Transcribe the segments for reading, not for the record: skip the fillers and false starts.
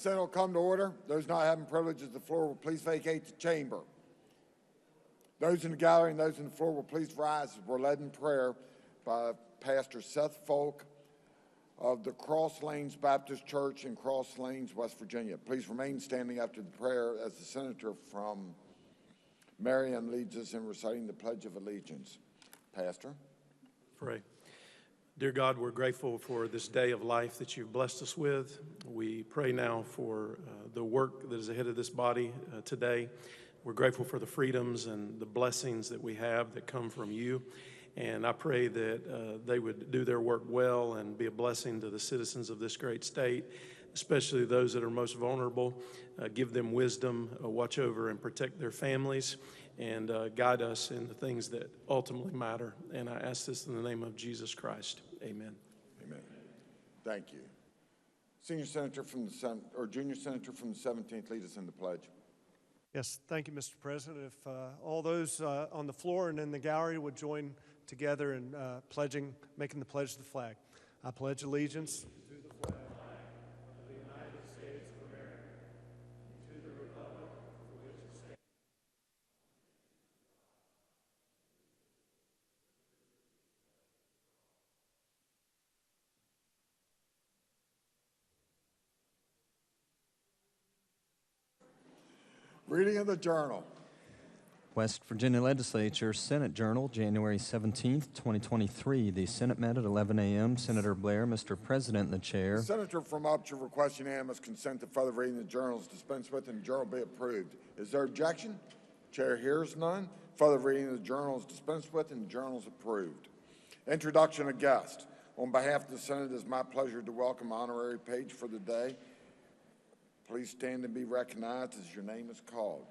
Senate will come to order. Those not having privilege of the floor will please vacate the chamber. Those in the gallery and those on the floor will please rise as we're led in prayer by Pastor Seth Folk of the Cross Lanes Baptist Church in Cross Lanes, West Virginia. Please remain standing after the prayer as the senator from Marion leads us in reciting the Pledge of Allegiance. Pastor. Pray. Dear God, we're grateful for this day of life that you've blessed us with. We pray now for the work that is ahead of this body today. We're grateful for the freedoms and the blessings that we have that come from you. And I pray that they would do their work well and be a blessing to the citizens of this great state, especially those that are most vulnerable. Give them wisdom, watch over and protect their families, and guide us in the things that ultimately matter. And I ask this in the name of Jesus Christ. Amen. Amen. Thank you. Senior Senator from the Junior Senator from the 17th, lead us in the pledge. Yes, thank you, Mr. President. If all those on the floor and in the gallery would join together in making the pledge to the flag. I pledge allegiance to the flag of the United States of America, and to the republic for which it stands. Reading of the journal. West Virginia Legislature, Senate Journal, January 17th, 2023. The Senate met at 11 a.m. Senator Blair, Mr. President, in the chair. The senator from Upshur requests unanimous consent to further reading the journals dispensed with and the journal be approved. Is there objection? Chair hears none. Further reading of the journals dispensed with and the journals approved. Introduction of guest. On behalf of the Senate, it is my pleasure to welcome honorary page for the day. Please stand and be recognized as your name is called.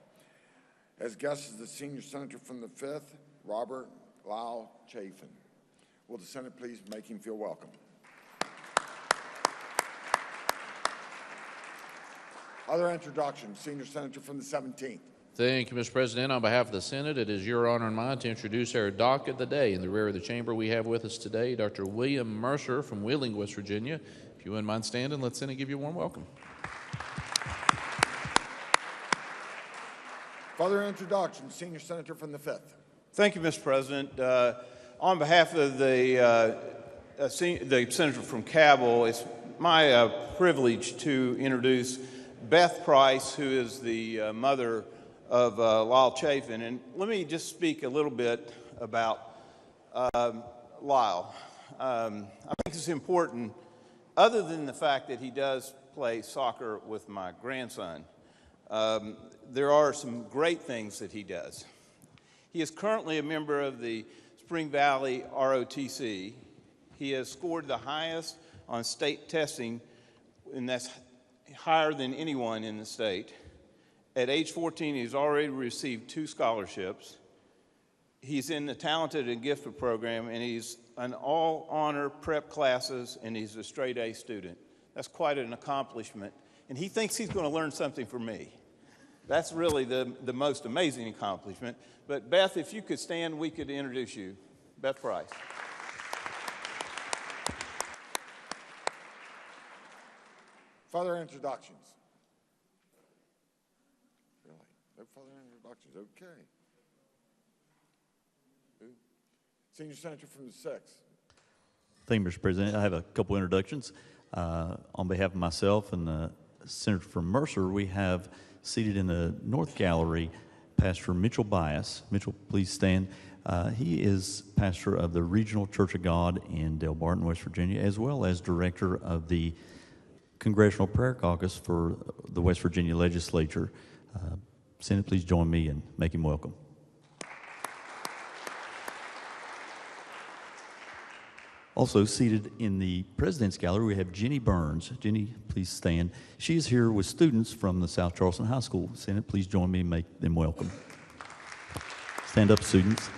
As guest is the senior senator from the 5th, Robert Lyle Chafin. Will the Senate please make him feel welcome? Other introductions, senior senator from the 17th. Thank you, Mr. President. On behalf of the Senate, it is your honor and mine to introduce our doc of the day. In the rear of the chamber, we have with us today Dr. William Mercer from Wheeling, West Virginia. If you wouldn't mind standing, let the Senate give you a warm welcome. Further introduction, senior senator from the 5th. Thank you, Mr. President. On behalf of the senator from Cabell, it's my privilege to introduce Beth Price, who is the mother of Lyle Chafin. And let me just speak a little bit about Lyle. I think it's important, other than the fact that he does play soccer with my grandson. There are some great things that he does. He is currently a member of the Spring Valley ROTC. He has scored the highest on state testing, and that's higher than anyone in the state. At age 14, he's already received 2 scholarships. He's in the Talented and Gifted program, and he's in all honor prep classes, and he's a straight A student. That's quite an accomplishment. And he thinks he's going to learn something from me. That's really the most amazing accomplishment. But Beth, if you could stand, we could introduce you. Beth Price. Further introductions. Really? No further introductions. Okay. Senior senator from the 6th. Thank you, Mr. President. I have a couple introductions. On behalf of myself and the senator from Mercer, we have seated in the North Gallery Pastor Mitchell Bias. Mitchell, please stand. He is pastor of the Regional Church of God in Del Barton, West Virginia, as well as director of the Congressional Prayer Caucus for the West Virginia Legislature. Senate, please join me and make him welcome. Also seated in the President's Gallery, we have Jenny Burns. Jenny, please stand. She is here with students from the South Charleston High School. Senate, please join me and make them welcome. Stand up, students.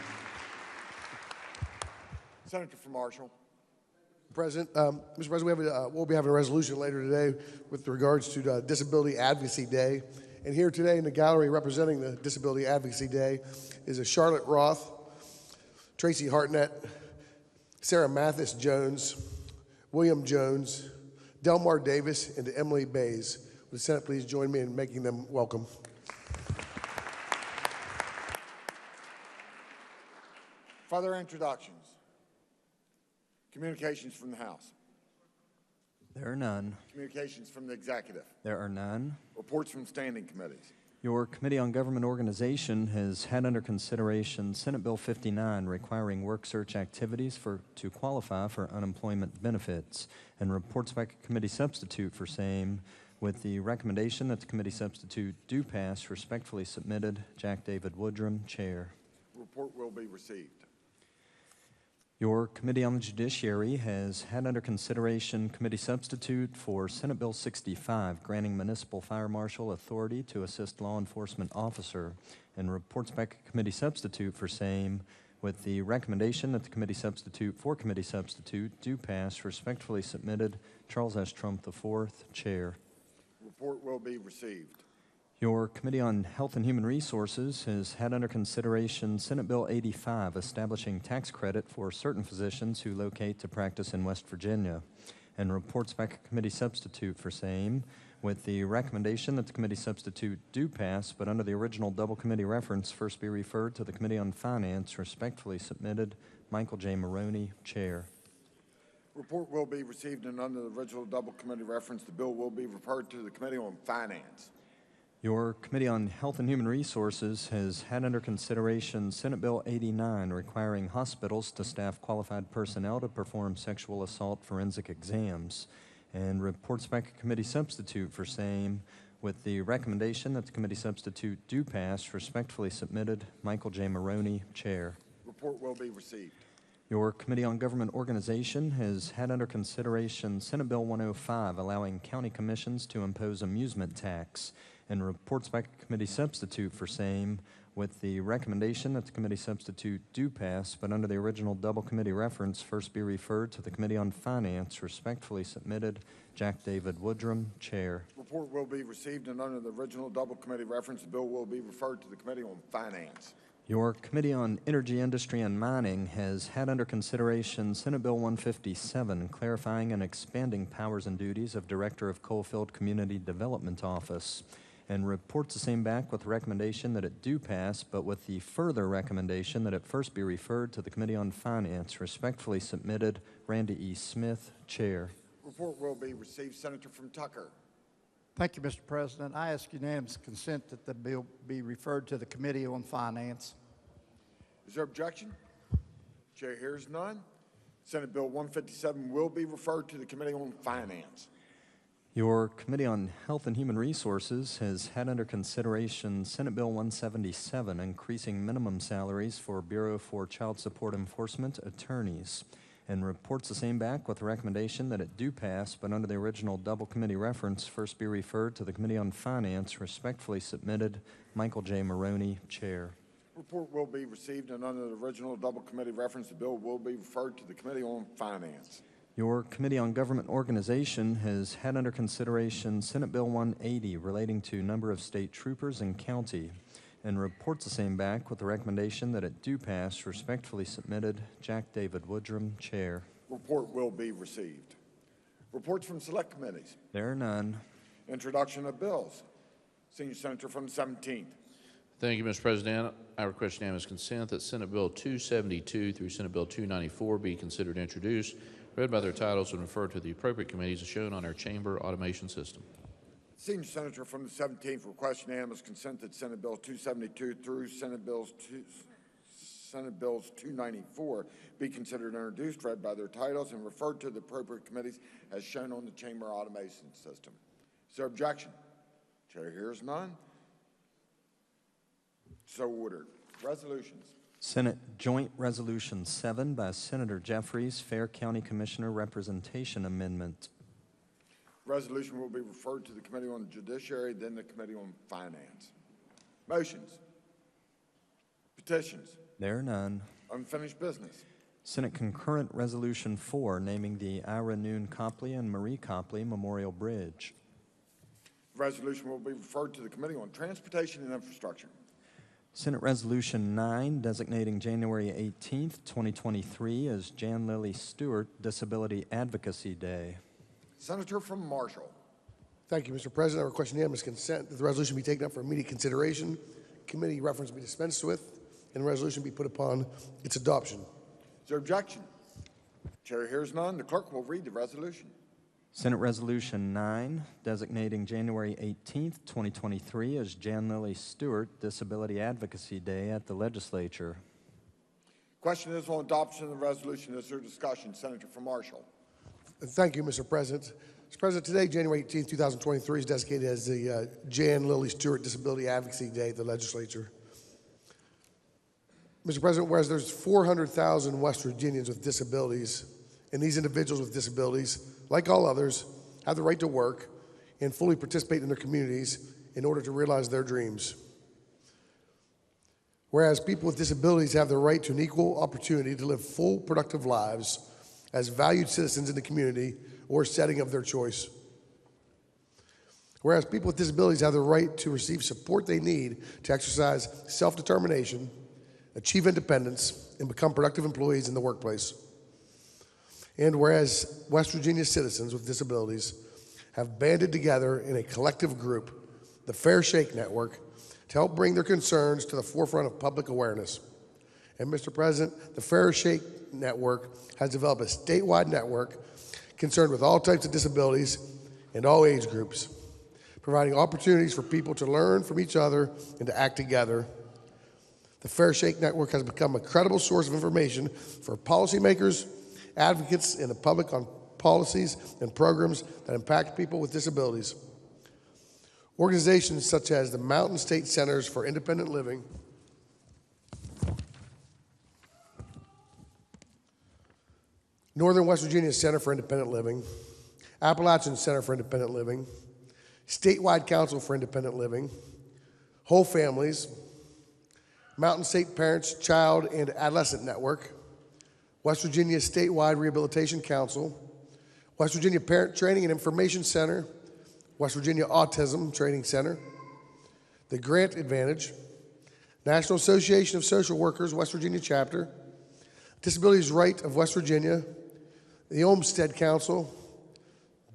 Senator from Marshall. President, Mr. President, we'll be having a resolution later today with regards to Disability Advocacy Day. And here today in the gallery representing the Disability Advocacy Day is a Charlotte Roth, Tracy Hartnett, Sarah Mathis Jones, William Jones, Delmar Davis, and Emily Bays. Would the Senate please join me in making them welcome? Further introductions. Communications from the House. There are none. Communications from the Executive. There are none. Reports from standing committees. Your Committee on Government Organization has had under consideration Senate Bill 59 requiring work search activities to qualify for unemployment benefits, and reports by committee substitute for same, with the recommendation that the committee substitute do pass. Respectfully submitted, Jack David Woodrum, Chair. Report will be received. Your Committee on the Judiciary has had under consideration committee substitute for Senate Bill 65, granting municipal fire marshal authority to assist law enforcement officer, and reports back to committee substitute for same, with the recommendation that the committee substitute for committee substitute do pass. Respectfully submitted, Charles S. Trump IV, Chair. Report will be received. Your Committee on Health and Human Resources has had under consideration Senate Bill 85, establishing tax credit for certain physicians who locate to practice in West Virginia, and reports back to committee substitute for same, with the recommendation that the committee substitute do pass, but under the original double committee reference, first be referred to the Committee on Finance. Respectfully submitted, Michael J. Maroney, Chair. Report will be received, and under the original double committee reference, the bill will be referred to the Committee on Finance. Your Committee on Health and Human Resources has had under consideration Senate Bill 89, requiring hospitals to staff qualified personnel to perform sexual assault forensic exams, and reports back to committee substitute for same, with the recommendation that the committee substitute do pass. Respectfully submitted, Michael J. Maroney, Chair. Report will be received. Your Committee on Government Organization has had under consideration Senate Bill 105, allowing county commissions to impose amusement tax, and reports back to committee substitute for same, with the recommendation that the committee substitute do pass, but under the original double committee reference, first be referred to the Committee on Finance. Respectfully submitted, Jack David Woodrum, Chair. Report will be received, and under the original double committee reference, the bill will be referred to the Committee on Finance. Your Committee on Energy, Industry, and Mining has had under consideration Senate Bill 157, clarifying and expanding powers and duties of Director of Coalfield Community Development Office, and reports the same back with the recommendation that it do pass, but with the further recommendation that it first be referred to the Committee on Finance. Respectfully submitted, Randy E. Smith, Chair. Report will be received. Senator from Tucker. Thank you, Mr. President. I ask unanimous consent that the bill be referred to the Committee on Finance. Is there objection? Chair hears none. Senate Bill 157 will be referred to the Committee on Finance. Your Committee on Health and Human Resources has had under consideration Senate Bill 177, increasing minimum salaries for Bureau for Child Support Enforcement attorneys, and reports the same back with the recommendation that it do pass, but under the original double committee reference, first be referred to the Committee on Finance. Respectfully submitted, Michael J. Maroney, Chair. Report will be received, and under the original double committee reference, the bill will be referred to the Committee on Finance. Your Committee on Government Organization has had under consideration Senate Bill 180, relating to number of state troopers in county, and reports the same back with the recommendation that it do pass. Respectfully submitted, Jack David Woodrum, Chair. Report will be received. Reports from select committees. There are none. Introduction of bills. Senior Senator from the 17th. Thank you, Mr. President. I request unanimous consent that Senate Bill 272 through Senate Bill 294 be considered introduced, read by their titles, and referred to the appropriate committees as shown on our chamber automation system. Senior Senator from the 17th requests unanimous consent that Senate Bill 272 through Senate Bills 294 be considered introduced, read by their titles, and referred to the appropriate committees as shown on the chamber automation system. Is there objection? Chair hears none. So ordered. Resolutions. Senate Joint Resolution 7 by Senator Jeffries, Fair County Commissioner Representation Amendment. Resolution will be referred to the Committee on Judiciary, then the Committee on Finance. Motions. Petitions. There are none. Unfinished business. Senate Concurrent Resolution 4, naming the Ira Noon Copley and Marie Copley Memorial Bridge. Resolution will be referred to the Committee on Transportation and Infrastructure. Senate Resolution 9, designating January 18th, 2023 as Jan Lily Stewart Disability Advocacy Day. Senator from Marshall. Thank you, Mr. President. I request unanimous consent that the resolution be taken up for immediate consideration, committee reference be dispensed with, and the resolution be put upon its adoption. Is there objection? Chair hears none. The clerk will read the resolution. Senate Resolution 9, designating January 18th, 2023 as Jan Lily Stewart Disability Advocacy Day at the Legislature. Question is on adoption of the resolution. Is there discussion? Senator from Marshall. Thank you, Mr. President. Mr. President, today, January 18th, 2023, is designated as the Jan Lily Stewart Disability Advocacy Day at the Legislature. Mr. President, whereas there's 400,000 West Virginians with disabilities, and these individuals with disabilities, like all others, have the right to work and fully participate in their communities in order to realize their dreams. Whereas people with disabilities have the right to an equal opportunity to live full, productive lives as valued citizens in the community or setting of their choice. Whereas people with disabilities have the right to receive support they need to exercise self-determination, achieve independence, and become productive employees in the workplace. And whereas West Virginia citizens with disabilities have banded together in a collective group, the Fair Shake Network, to help bring their concerns to the forefront of public awareness. And Mr. President, the Fair Shake Network has developed a statewide network concerned with all types of disabilities and all age groups, providing opportunities for people to learn from each other and to act together. The Fair Shake Network has become a credible source of information for policymakers, advocates, and the public on policies and programs that impact people with disabilities. Organizations such as the Mountain State Centers for Independent Living, Northern West Virginia Center for Independent Living, Appalachian Center for Independent Living, Statewide Council for Independent Living, Whole Families, Mountain State Parents, Child, and Adolescent Network, West Virginia Statewide Rehabilitation Council, West Virginia Parent Training and Information Center, West Virginia Autism Training Center, the Grant Advantage, National Association of Social Workers, West Virginia Chapter, Disabilities Right of West Virginia, the Olmsted Council,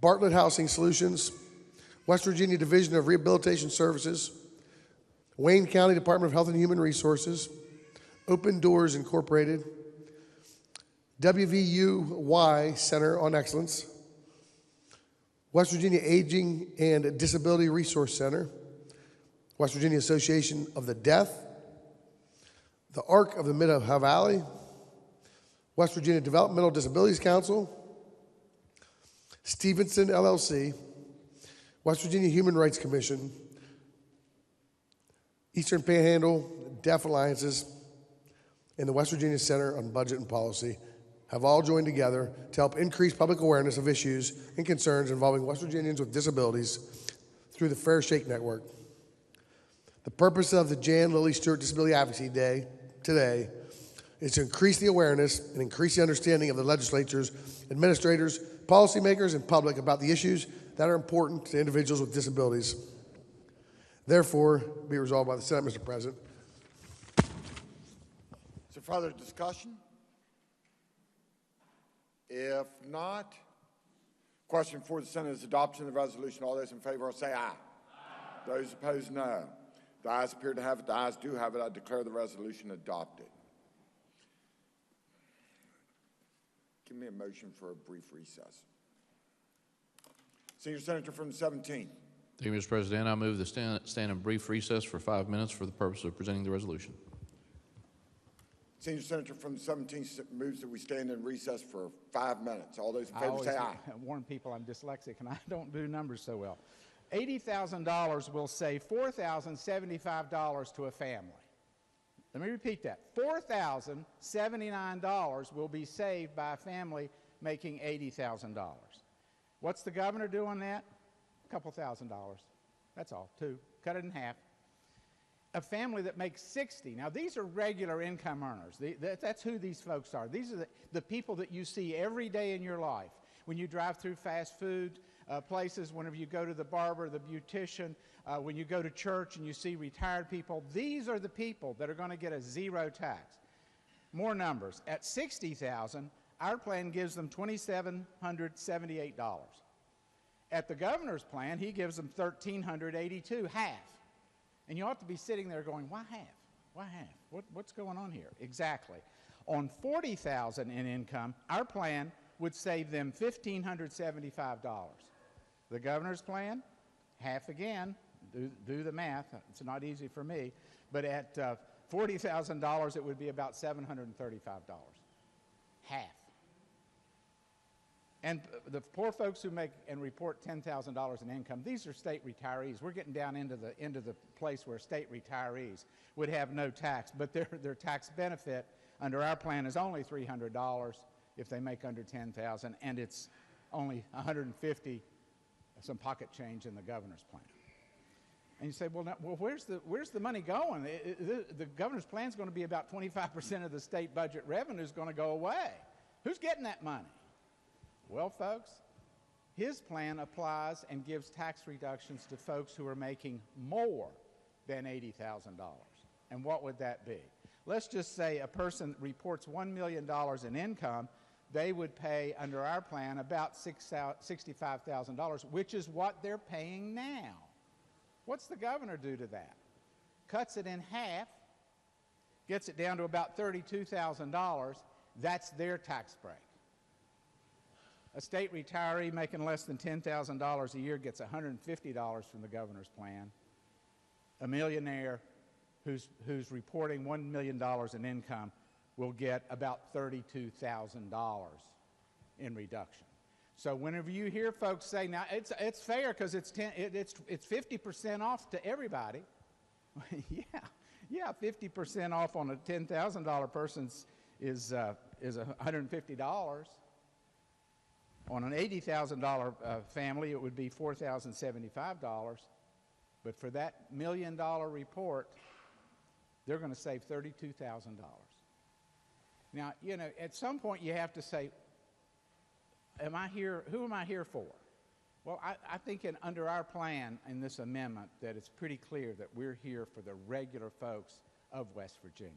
Bartlett Housing Solutions, West Virginia Division of Rehabilitation Services, Wayne County Department of Health and Human Resources, Open Doors Incorporated, WVUY Center on Excellence, West Virginia Aging and Disability Resource Center, West Virginia Association of the Deaf, the ARC of the Mid-Ohio Valley, West Virginia Developmental Disabilities Council, Stevenson LLC, West Virginia Human Rights Commission, Eastern Panhandle Deaf Alliances, and the West Virginia Center on Budget and Policy have all joined together to help increase public awareness of issues and concerns involving West Virginians with disabilities through the Fair Shake Network. The purpose of the Jan Lily Stewart Disability Advocacy Day today is to increase the awareness and increase the understanding of the legislatures, administrators, policymakers, and public about the issues that are important to individuals with disabilities. Therefore, be resolved by the Senate, Mr. President. Is there further discussion? If not, question for the Senate is adoption of the resolution. All those in favor will say aye. Those opposed, no. The ayes appear to have it. The ayes do have it. I declare the resolution adopted. Give me a motion for a brief recess. Senior Senator from the 17th. Thank you, Mr. President. I move the stand in brief recess for 5 minutes for the purpose of presenting the resolution. Senior Senator from the 17th moves that we stand in recess for 5 minutes. All those in favor say aye. I warn people I'm dyslexic and I don't do numbers so well. $80,000 will save $4,075 to a family. Let me repeat that. $4,079 will be saved by a family making $80,000. What's the governor doing that? A couple $1,000. That's all, two. Cut it in half. A family that makes 60. Now, these are regular income earners. That's who these folks are. These are the people that you see every day in your life. When you drive through fast food places, whenever you go to the barber, the beautician, when you go to church and you see retired people, these are the people that are going to get a zero tax. More numbers. At $60,000, our plan gives them $2,778. At the governor's plan, he gives them $1,382, half. And you ought to be sitting there going, why half? Why half? What's going on here? Exactly. On $40,000 in income, our plan would save them $1,575. The governor's plan, half again. Do the math. It's not easy for me. But at $40,000, it would be about $735. Half. And the poor folks who make and report $10,000 in income, these are state retirees. We're getting down into the place where state retirees would have no tax, but their tax benefit under our plan is only $300 if they make under $10,000, and it's only $150, some pocket change in the governor's plan. And you say, well, where's the money going? The governor's plan is going to be about 25% of the state budget revenue is going to go away. Who's getting that money? Well, folks, his plan applies and gives tax reductions to folks who are making more than $80,000. And what would that be? Let's just say a person reports $1 million in income, they would pay under our plan about $65,000, which is what they're paying now. What's the governor do to that? Cuts it in half, gets it down to about $32,000. That's their tax break. A state retiree making less than $10,000 a year gets $150 from the governor's plan. A millionaire who's reporting $1 million in income will get about $32,000 in reduction. So whenever you hear folks say, now it's fair because it's 50% off to everybody. yeah, 50% off on a $10,000 person is $150. On an $80,000 family, it would be $4,075. But for that $1 million report, they're going to save $32,000. Now, you know, at some point you have to say, am I here? Who am I here for? Well, I think under our plan in this amendment that it's pretty clear that we're here for the regular folks of West Virginia.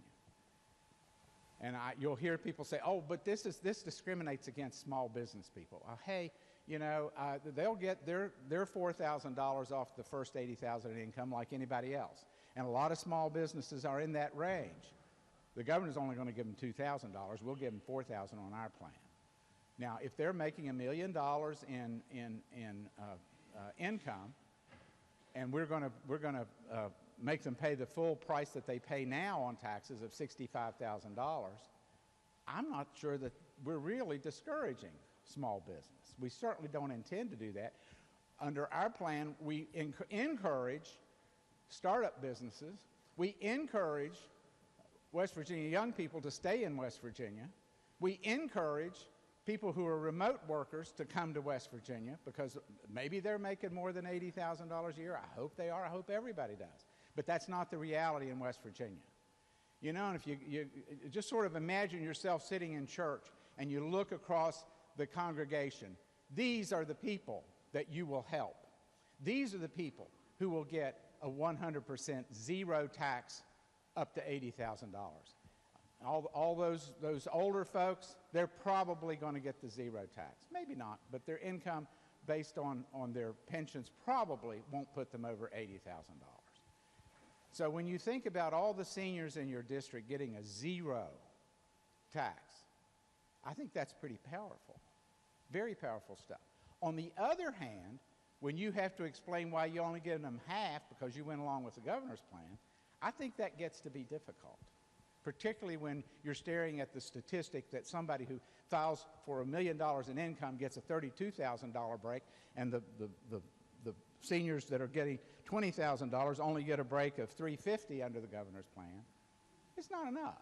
And you'll hear people say, oh, but this discriminates against small business people. Hey, you know, they'll get their $4,000 off the first $80,000 in income like anybody else. And a lot of small businesses are in that range. The governor's only going to give them $2,000. We'll give them $4,000 on our plan. Now, if they're making $1 million in income, and we're going to make them pay the full price that they pay now on taxes of $65,000, I'm not sure that we're really discouraging small business. We certainly don't intend to do that. Under our plan, we encourage startup businesses. We encourage West Virginia young people to stay in West Virginia. We encourage people who are remote workers to come to West Virginia because maybe they're making more than $80,000 a year. I hope they are. I hope everybody does. But that's not the reality in West Virginia. You know, and if you just sort of imagine yourself sitting in church and you look across the congregation, these are the people that you will help. These are the people who will get a 100% zero tax up to $80,000. All those older folks, they're probably going to get the zero tax. Maybe not, but their income based on their pensions probably won't put them over $80,000. So when you think about all the seniors in your district getting a zero tax, I think that's pretty powerful, very powerful stuff. On the other hand, when you have to explain why you only give them half because you went along with the governor's plan, I think that gets to be difficult, particularly when you're staring at the statistic that somebody who files for $1 million in income gets a $32,000 break, and the seniors that are getting $20,000 only get a break of $350 under the governor's plan. It's not enough.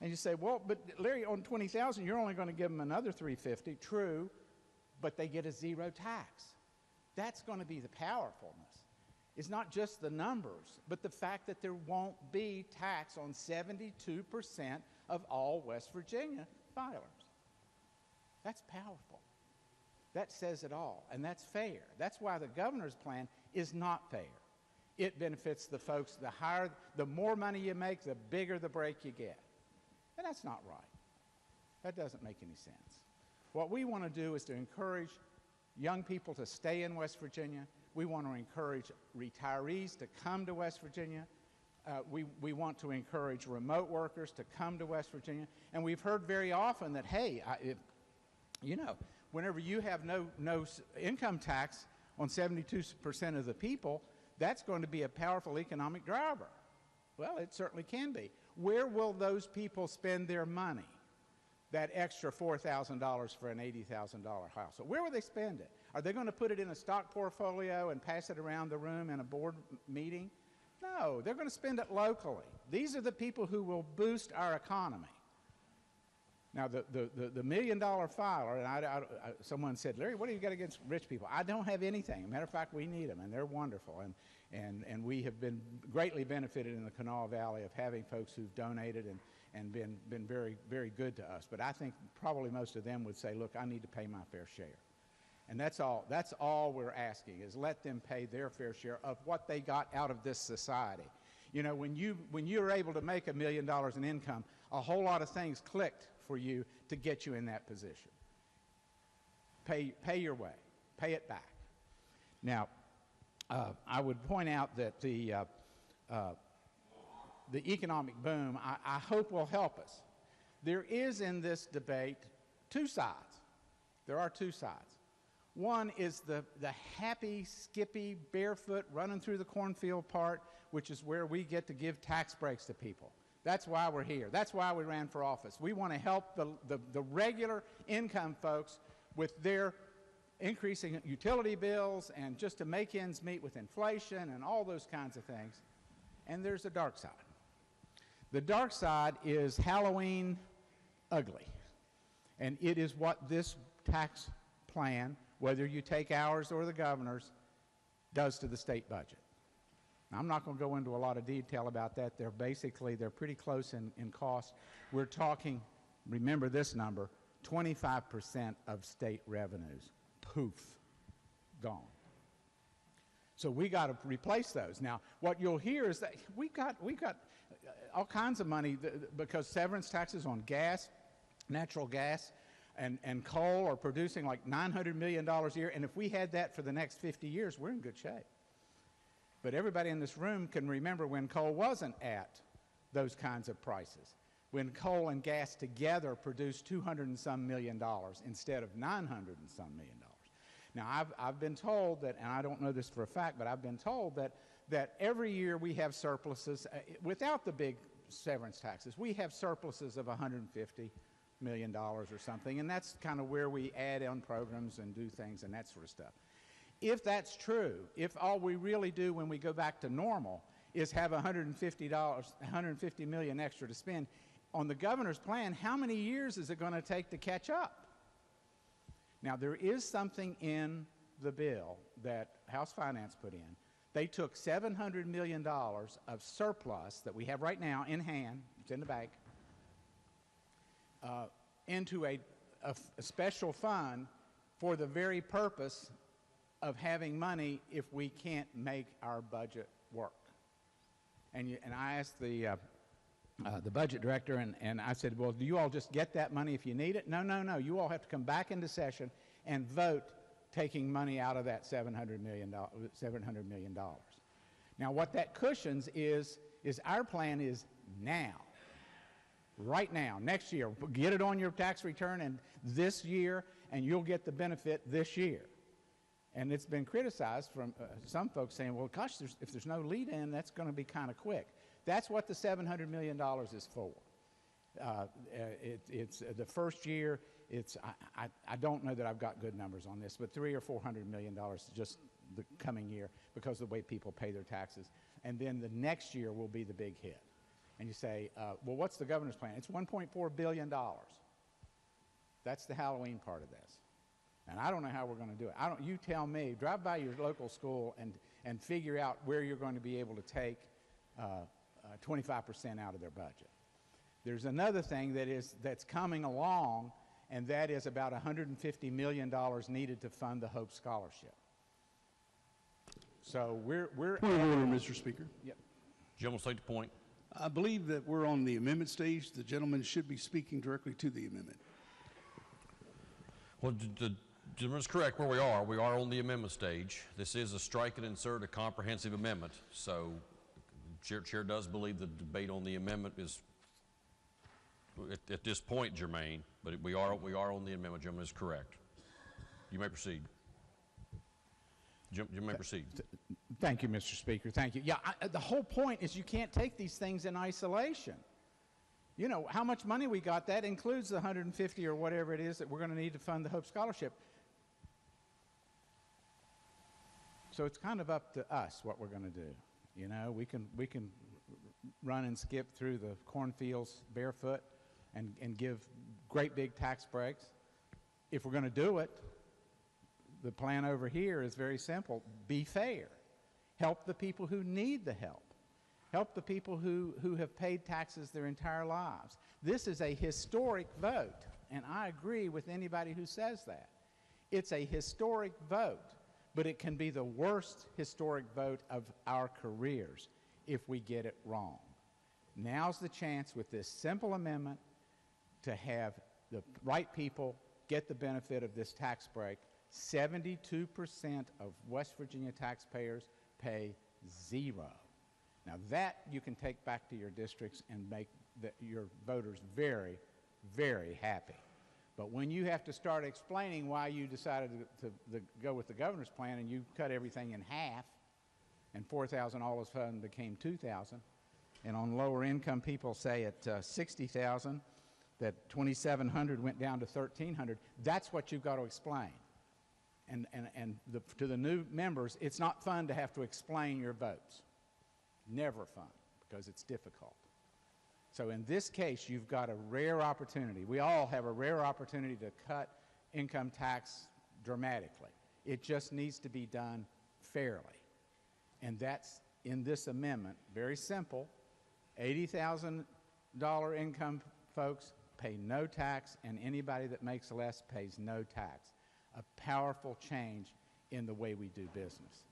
And you say, well, but Larry, on $20,000, you're only going to give them another $350. True, but they get a zero tax. That's going to be the powerfulness. It's not just the numbers, but the fact that there won't be tax on 72% of all West Virginia filers. That's powerful. That says it all, and that's fair. That's why the governor's plan is not fair. It benefits the folks, the more money you make, the bigger the break you get. And that's not right. That doesn't make any sense. What we want to do is to encourage young people to stay in West Virginia. We want to encourage retirees to come to West Virginia. We want to encourage remote workers to come to West Virginia. And we've heard very often that, hey, whenever you have no income tax on 72% of the people, that's going to be a powerful economic driver. Well, it certainly can be. Where will those people spend their money? That extra $4,000 for an $80,000 house. So where will they spend it? Are they going to put it in a stock portfolio and pass it around the room in a board meeting? No, they're going to spend it locally. These are the people who will boost our economy. Now, the $1 million filer, and someone said, Larry, what do you got against rich people? I don't have anything. As a matter of fact, we need them, and they're wonderful. And we have been greatly benefited in the Kanawha Valley of having folks who've donated and been very, very good to us. But I think probably most of them would say, look, I need to pay my fair share. And that's all we're asking, is let them pay their fair share of what they got out of this society. You know, when you're able to make $1 million in income, a whole lot of things clicked for you to get you in that position. Pay your way. Pay it back. Now, I would point out that the economic boom, I hope, will help us. There is in this debate two sides. There are two sides. One is the happy, skippy, barefoot, running through the cornfield part, which is where we get to give tax breaks to people. That's why we're here. That's why we ran for office. We want to help the regular income folks with their increasing utility bills and just to make ends meet with inflation and all those kinds of things. And there's a dark side. The dark side is Halloween ugly. And it is what this tax plan, whether you take ours or the governor's, does to the state budget. Now, I'm not going to go into a lot of detail about that. They're pretty close in cost. We're talking, remember this number, 25% of state revenues. Poof, gone. So we got to replace those. Now, what you'll hear is that we got all kinds of money because severance taxes on gas, natural gas, and coal are producing like $900 million a year. And if we had that for the next 50 years, we're in good shape. But everybody in this room can remember when coal wasn't at those kinds of prices, when coal and gas together produced $200 and some million instead of $900 and some million. Now, I've been told that, and I don't know this for a fact, but I've been told that every year we have surpluses, without the big severance taxes, we have surpluses of $150 million or something, and that's kind of where we add on programs and do things and that sort of stuff. If that's true, if all we really do when we go back to normal is have $150 million extra to spend, on the governor's plan, how many years is it going to take to catch up? Now, there is something in the bill that House Finance put in. They took $700 million of surplus that we have right now in hand, it's in the bank, into a special fund for the very purpose of having money if we can't make our budget work. And I asked the budget director, and I said, well, do you all just get that money if you need it? No. You all have to come back into session and vote taking money out of that $700 million. Now, what that cushions is our plan is now, right now, next year. Get it on your tax return and this year, and you'll get the benefit this year. And it's been criticized from some folks saying, well, gosh, if there's no lead-in, that's going to be kind of quick. That's what the $700 million is for. It's the first year. I don't know that I've got good numbers on this, but $300 or $400 million just the coming year because of the way people pay their taxes. And then the next year will be the big hit. And you say, well, what's the governor's plan? It's $1.4 billion. That's the Halloween part of this. And I don't know how we're going to do it. You tell me. Drive by your local school and figure out where you're going to be able to take 25% out of their budget. There's another thing that's coming along, and that is about $150 million needed to fund the Hope Scholarship. So we're Point of order, Mr. Speaker. Yep. Gentleman, take the point. I believe that we're on the amendment stage. The gentleman should be speaking directly to the amendment. Well, gentleman is correct where we are. We are on the amendment stage. This is a strike and insert a comprehensive amendment. So Chair does believe the debate on the amendment is at this point germane, but we are on the amendment. Gentleman is correct. You may proceed. You may proceed. Thank you, Mr. Speaker. Thank you. Yeah, the whole point is you can't take these things in isolation. You know, how much money we got, that includes the 150 or whatever it is that we're going to need to fund the Hope Scholarship. So it's kind of up to us what we're going to do. You know, we can run and skip through the cornfields barefoot and give great big tax breaks. If we're going to do it, the plan over here is very simple. Be fair. Help the people who need the help. Help the people who have paid taxes their entire lives. This is a historic vote, and I agree with anybody who says that. It's a historic vote, but it can be the worst historic vote of our careers if we get it wrong. Now's the chance with this simple amendment to have the right people get the benefit of this tax break. 72% of West Virginia taxpayers pay zero. Now that you can take back to your districts and make your voters very, very happy. But when you have to start explaining why you decided to go with the governor's plan and you cut everything in half, and 4,000 all of a sudden became 2,000, and on lower income people say at 60,000 that 2,700 went down to 1,300, that's what you've got to explain. And to the new members, it's not fun to have to explain your votes. Never fun, because it's difficult. So in this case, you've got a rare opportunity. We all have a rare opportunity to cut income tax dramatically. It just needs to be done fairly. And that's in this amendment, very simple. $80,000 income folks pay no tax, and anybody that makes less pays no tax. A powerful change in the way we do business.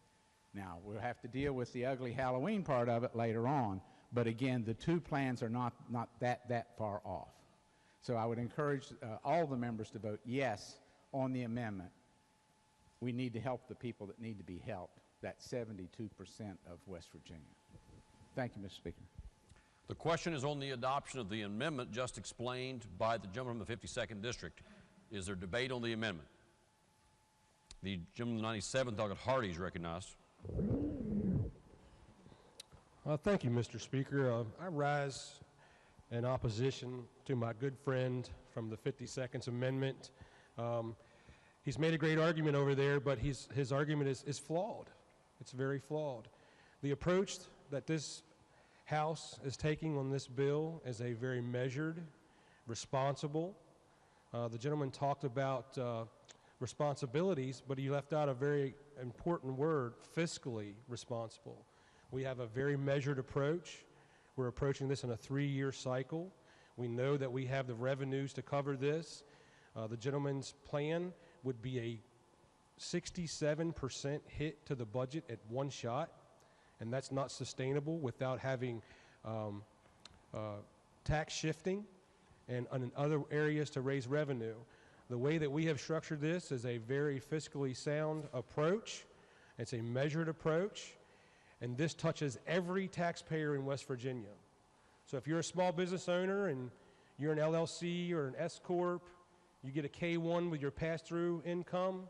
Now, we'll have to deal with the ugly Halloween part of it later on, but again, the two plans are not that far off. So I would encourage all the members to vote yes on the amendment. We need to help the people that need to be helped, that 72% of West Virginia. Thank you, Mr. Speaker. The question is on the adoption of the amendment just explained by the gentleman from the 52nd District. Is there debate on the amendment? The gentleman from the 97th, Doggett Hardy, is recognized. Thank you, Mr. Speaker. I rise in opposition to my good friend from the 52nd Amendment. He's made a great argument over there, but his argument is flawed. It's very flawed. The approach that this House is taking on this bill is a very measured, responsible. The gentleman talked about responsibilities, but he left out a very important word, fiscally responsible. We have a very measured approach. We're approaching this in a 3-year cycle. We know that we have the revenues to cover this. The gentleman's plan would be a 67% hit to the budget at one shot, and that's not sustainable without having tax shifting and in other areas to raise revenue. The way that we have structured this is a very fiscally sound approach. It's a measured approach, and this touches every taxpayer in West Virginia. So if you're a small business owner and you're an LLC or an S-Corp, you get a K-1 with your pass-through income,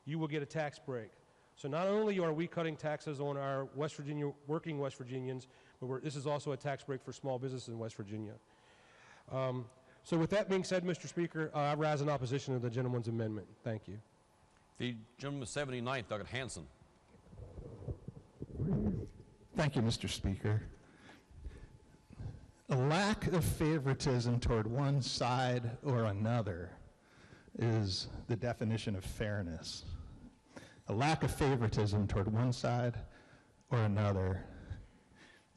you will get a tax break. So not only are we cutting taxes on our West Virginia, working West Virginians, but this is also a tax break for small businesses in West Virginia. So with that being said, Mr. Speaker, I rise in opposition to the gentleman's amendment. Thank you. The gentleman from the 79th, Doggett Hanson. Thank you, Mr. Speaker. A lack of favoritism toward one side or another is the definition of fairness. A lack of favoritism toward one side or another.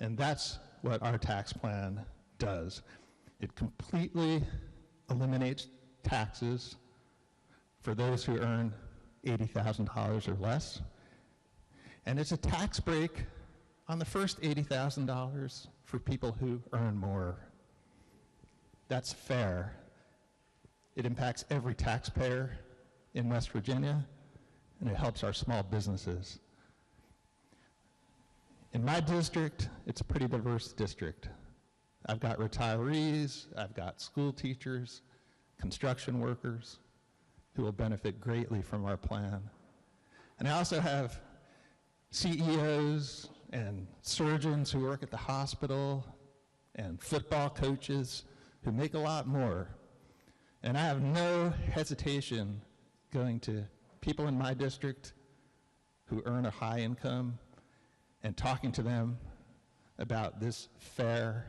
And that's what our tax plan does. It completely eliminates taxes for those who earn $80,000 or less. And it's a tax break on the first $80,000 for people who earn more. That's fair. It impacts every taxpayer in West Virginia, and it helps our small businesses. In my district, it's a pretty diverse district. I've got retirees, I've got school teachers, construction workers who will benefit greatly from our plan. And I also have CEOs and surgeons who work at the hospital and football coaches who make a lot more. And I have no hesitation going to people in my district who earn a high income and talking to them about this fair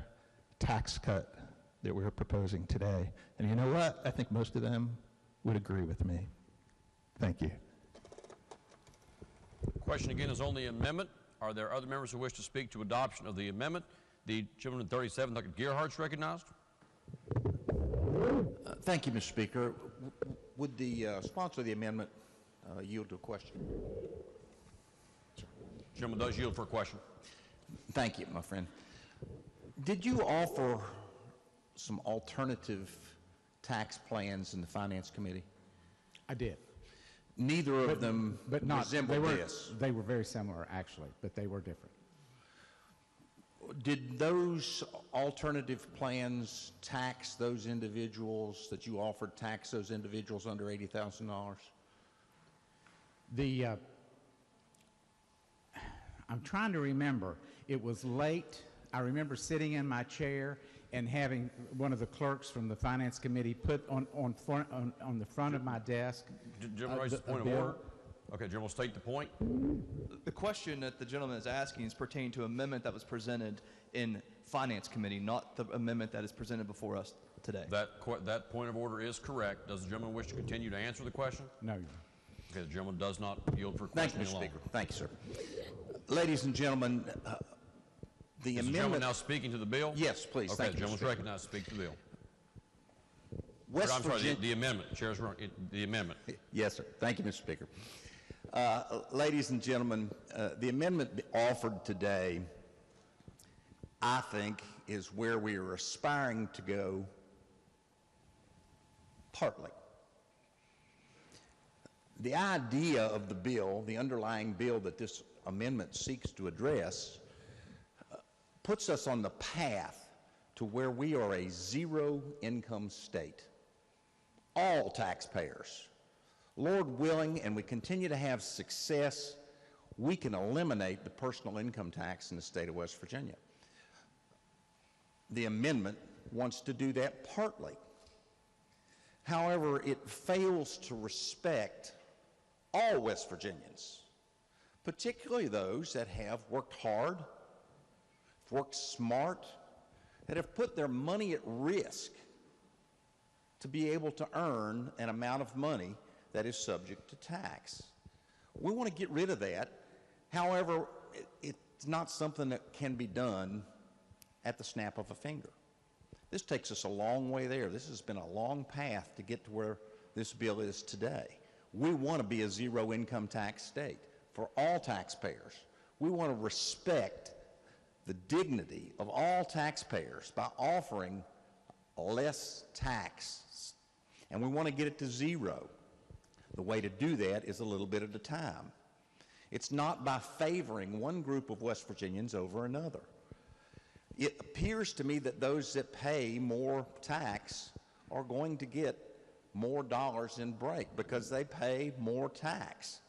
tax cut that we're proposing today. And you know what? I think most of them would agree with me. Thank you. Question again is on the amendment. Are there other members who wish to speak to adoption of the amendment? The gentleman in 37, Dr. Gerhardt's recognized. Thank you, Mr. Speaker. Would the sponsor of the amendment yield to a question? Gentleman does yield for a question. Thank you, my friend. Did you offer some alternative tax plans in the Finance Committee? I did. Neither of them resembled this. They were very similar, actually, but they were different. Did those alternative plans tax those individuals that you offered, tax those individuals under $80,000? I'm trying to remember. It was late. I remember sitting in my chair and having one of the clerks from the Finance Committee put on the front of my desk. Gentleman raises a point of order. Okay, Jim will state the point. The question that the gentleman is asking is pertaining to an amendment that was presented in Finance Committee, not the amendment that is presented before us today. That point of order is correct. Does the gentleman wish to continue to answer the question? No. Okay, the gentleman does not yield for Thank you, questioning Mr. longer. Speaker. Thank you, sir. Ladies and gentlemen, the Is the gentleman now speaking to the bill? Yes, please. Okay, Thank the you, Mr. gentleman's Speaker. recognized to speak to the bill. West Virginia. The amendment. Chair's wrong. The amendment. Yes, sir. Thank you, Mr. Speaker. Ladies and gentlemen, the amendment offered today, I think, is where we are aspiring to go partly. The idea of the bill, the underlying bill that this amendment seeks to address, puts us on the path to where we are a zero-income state. All taxpayers, Lord willing, and we continue to have success, we can eliminate the personal income tax in the state of West Virginia. The amendment wants to do that partly. However, it fails to respect all West Virginians, particularly those that have worked hard, worked smart, that have put their money at risk to be able to earn an amount of money that is subject to tax. We want to get rid of that. However, it's not something that can be done at the snap of a finger. This takes us a long way there. This has been a long path to get to where this bill is today. We want to be a zero-income tax state for all taxpayers. We want to respect the dignity of all taxpayers by offering less tax, and we want to get it to zero. The way to do that is a little bit at a time. It's not by favoring one group of West Virginians over another. It appears to me that those that pay more tax are going to get more dollars in break because they pay more tax.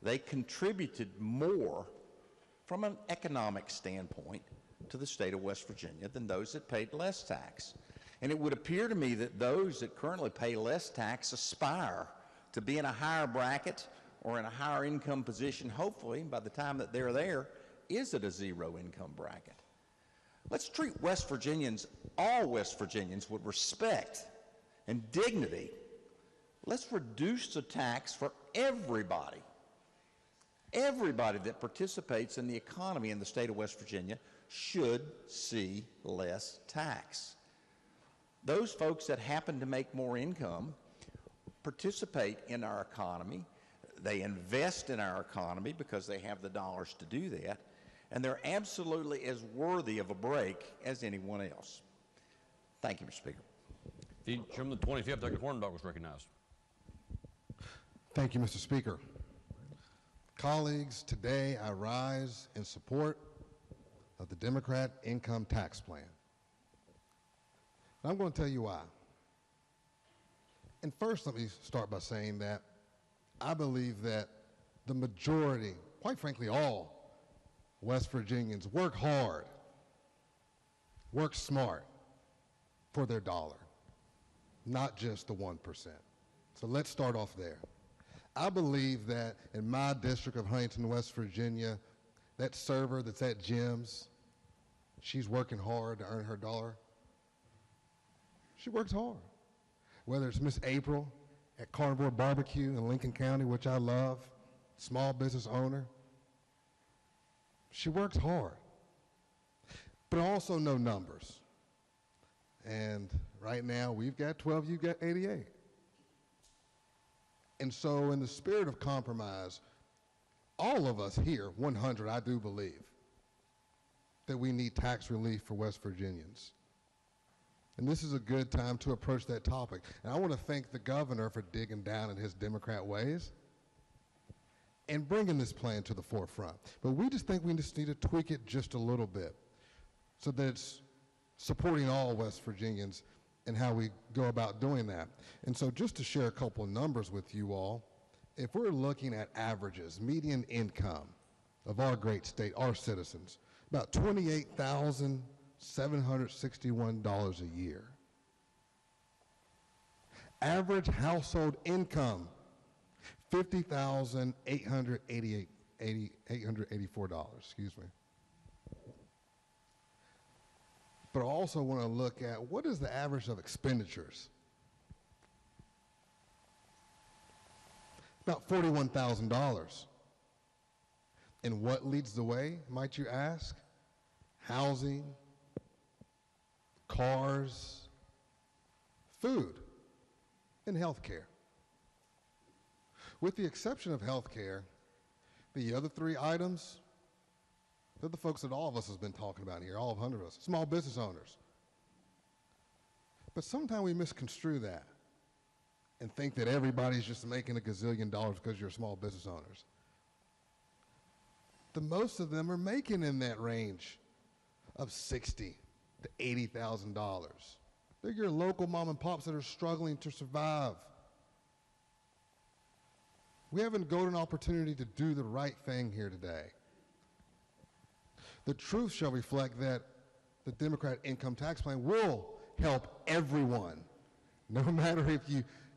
They contributed more from an economic standpoint to the state of West Virginia than those that paid less tax. And it would appear to me that those that currently pay less tax aspire to be in a higher bracket or in a higher income position, hopefully, by the time that they're there, is at a zero income bracket. Let's treat West Virginians, all West Virginians, with respect and dignity. Let's reduce the tax for everybody. Everybody that participates in the economy in the state of West Virginia should see less tax. Those folks that happen to make more income participate in our economy. They invest in our economy because they have the dollars to do that, and they're absolutely as worthy of a break as anyone else. Thank you, Mr. Speaker. The gentleman, the 25th, Dr. Horndog was recognized. Thank you, Mr. Speaker. Colleagues, today I rise in support of the Democrat income tax plan. And I'm going to tell you why. And first, let me start by saying that I believe that the majority, quite frankly all West Virginians, work hard, work smart for their dollar, not just the 1%. So let's start off there. I believe that in my district of Huntington, West Virginia, that server that's at Jim's, she's working hard to earn her dollar. She works hard. Whether it's Miss April at Carnivore Barbecue in Lincoln County, which I love, small business owner, she works hard. But I also know numbers. And right now, we've got 12, you've got 88. And so in the spirit of compromise, all of us here, 100, I do believe, that we need tax relief for West Virginians. And this is a good time to approach that topic. And I want to thank the governor for digging down in his Democrat ways and bringing this plan to the forefront. But we just think we just need to tweak it just a little bit so that it's supporting all West Virginians and how we go about doing that. And so just to share a couple of numbers with you all, if we're looking at averages, median income of our great state, our citizens, about $28,761 a year. Average household income, $50,884, excuse me. But I also want to look at what is the average of expenditures? About $41,000. And what leads the way, might you ask? Housing, cars, food, and health care. With the exception of health care, the other three items, they're the folks that all of us has been talking about here, all 100 of us, small business owners. But sometimes we misconstrue that and think that everybody's just making a gazillion dollars because you're small business owners. The most of them are making in that range of $60,000 to $80,000. They're your local mom and pops that are struggling to survive. We have a golden opportunity to do the right thing here today. The truth shall reflect that the Democrat income tax plan will help everyone, no matter if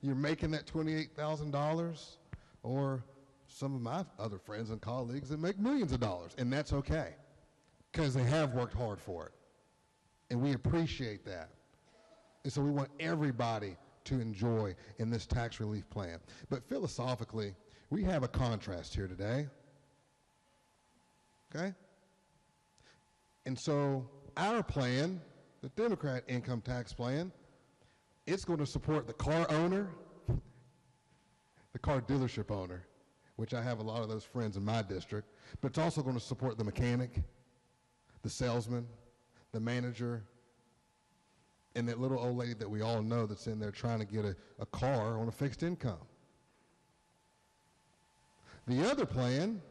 you're making that $28,000 or some of my other friends and colleagues that make millions of dollars, and that's okay because they have worked hard for it, and we appreciate that. And so we want everybody to enjoy in this tax relief plan. But philosophically, we have a contrast here today, okay? And so our plan, the Democrat income tax plan, it's going to support the car owner, the car dealership owner, which I have a lot of those friends in my district, but it's also going to support the mechanic, the salesman, the manager, and that little old lady that we all know that's in there trying to get a car on a fixed income. The other plan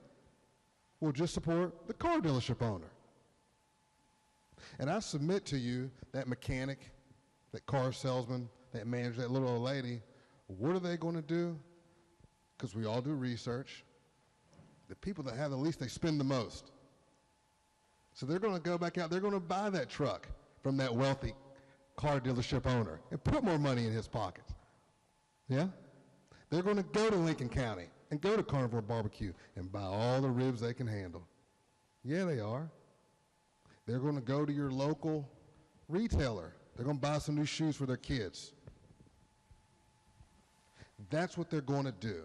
will just support the car dealership owner. And I submit to you that mechanic, that car salesman, that manager, that little old lady, what are they going to do? Because we all do research. The people that have the least, they spend the most. So they're going to go back out, they're going to buy that truck from that wealthy car dealership owner and put more money in his pockets. Yeah? They're going to go to Lincoln County and go to Carnivore Barbecue and buy all the ribs they can handle. Yeah, they are. They're going to go to your local retailer. They're going to buy some new shoes for their kids. That's what they're going to do.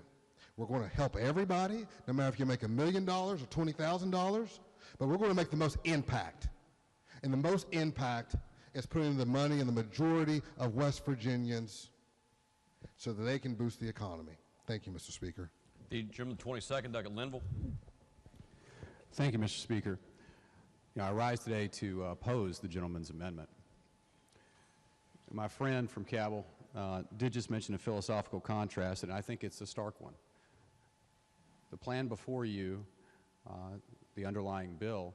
We're going to help everybody, no matter if you make $1 million or $20,000, but we're going to make the most impact. And the most impact is putting the money in the majority of West Virginians so that they can boost the economy. Thank you, Mr. Speaker. The gentleman, 22nd, Doug Linville. Thank you, Mr. Speaker. I rise today to oppose the gentleman's amendment. My friend from Cabell did just mention a philosophical contrast, and I think it's a stark one. The plan before you, the underlying bill,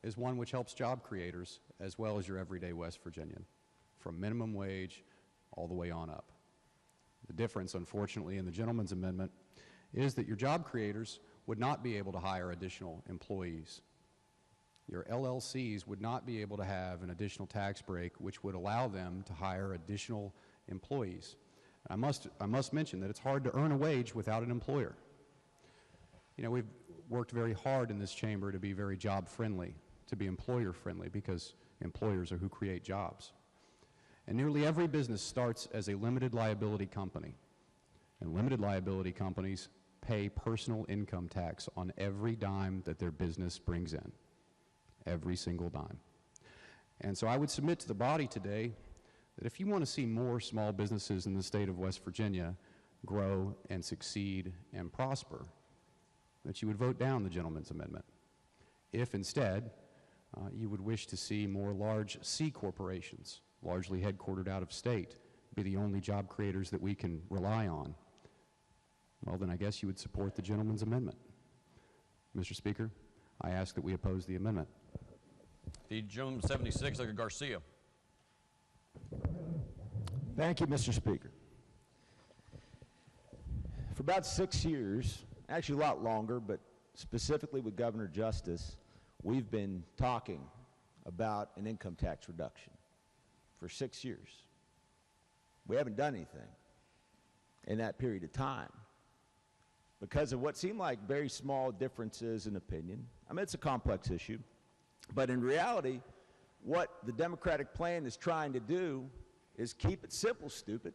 is one which helps job creators as well as your everyday West Virginian, from minimum wage all the way on up. The difference, unfortunately, in the gentleman's amendment is that your job creators would not be able to hire additional employees. Your LLCs would not be able to have an additional tax break which would allow them to hire additional employees. I must mention that it's hard to earn a wage without an employer. You know, we've worked very hard in this chamber to be very job friendly, to be employer friendly, because employers are who create jobs. And nearly every business starts as a limited liability company. And limited liability companies pay personal income tax on every dime that their business brings in. Every single dime. And so I would submit to the body today that if you want to see more small businesses in the state of West Virginia grow and succeed and prosper, that you would vote down the gentleman's amendment. If instead you would wish to see more large C corporations, largely headquartered out of state, be the only job creators that we can rely on, well, then I guess you would support the gentleman's amendment. Mr. Speaker, I ask that we oppose the amendment. The gentleman 76, Dr. Garcia. Thank you, Mr. Speaker. For about 6 years, actually a lot longer, but specifically with Governor Justice, we've been talking about an income tax reduction for 6 years. We haven't done anything in that period of time because of what seemed like very small differences in opinion. I mean, it's a complex issue, but in reality, what the Democratic plan is trying to do is keep it simple, stupid.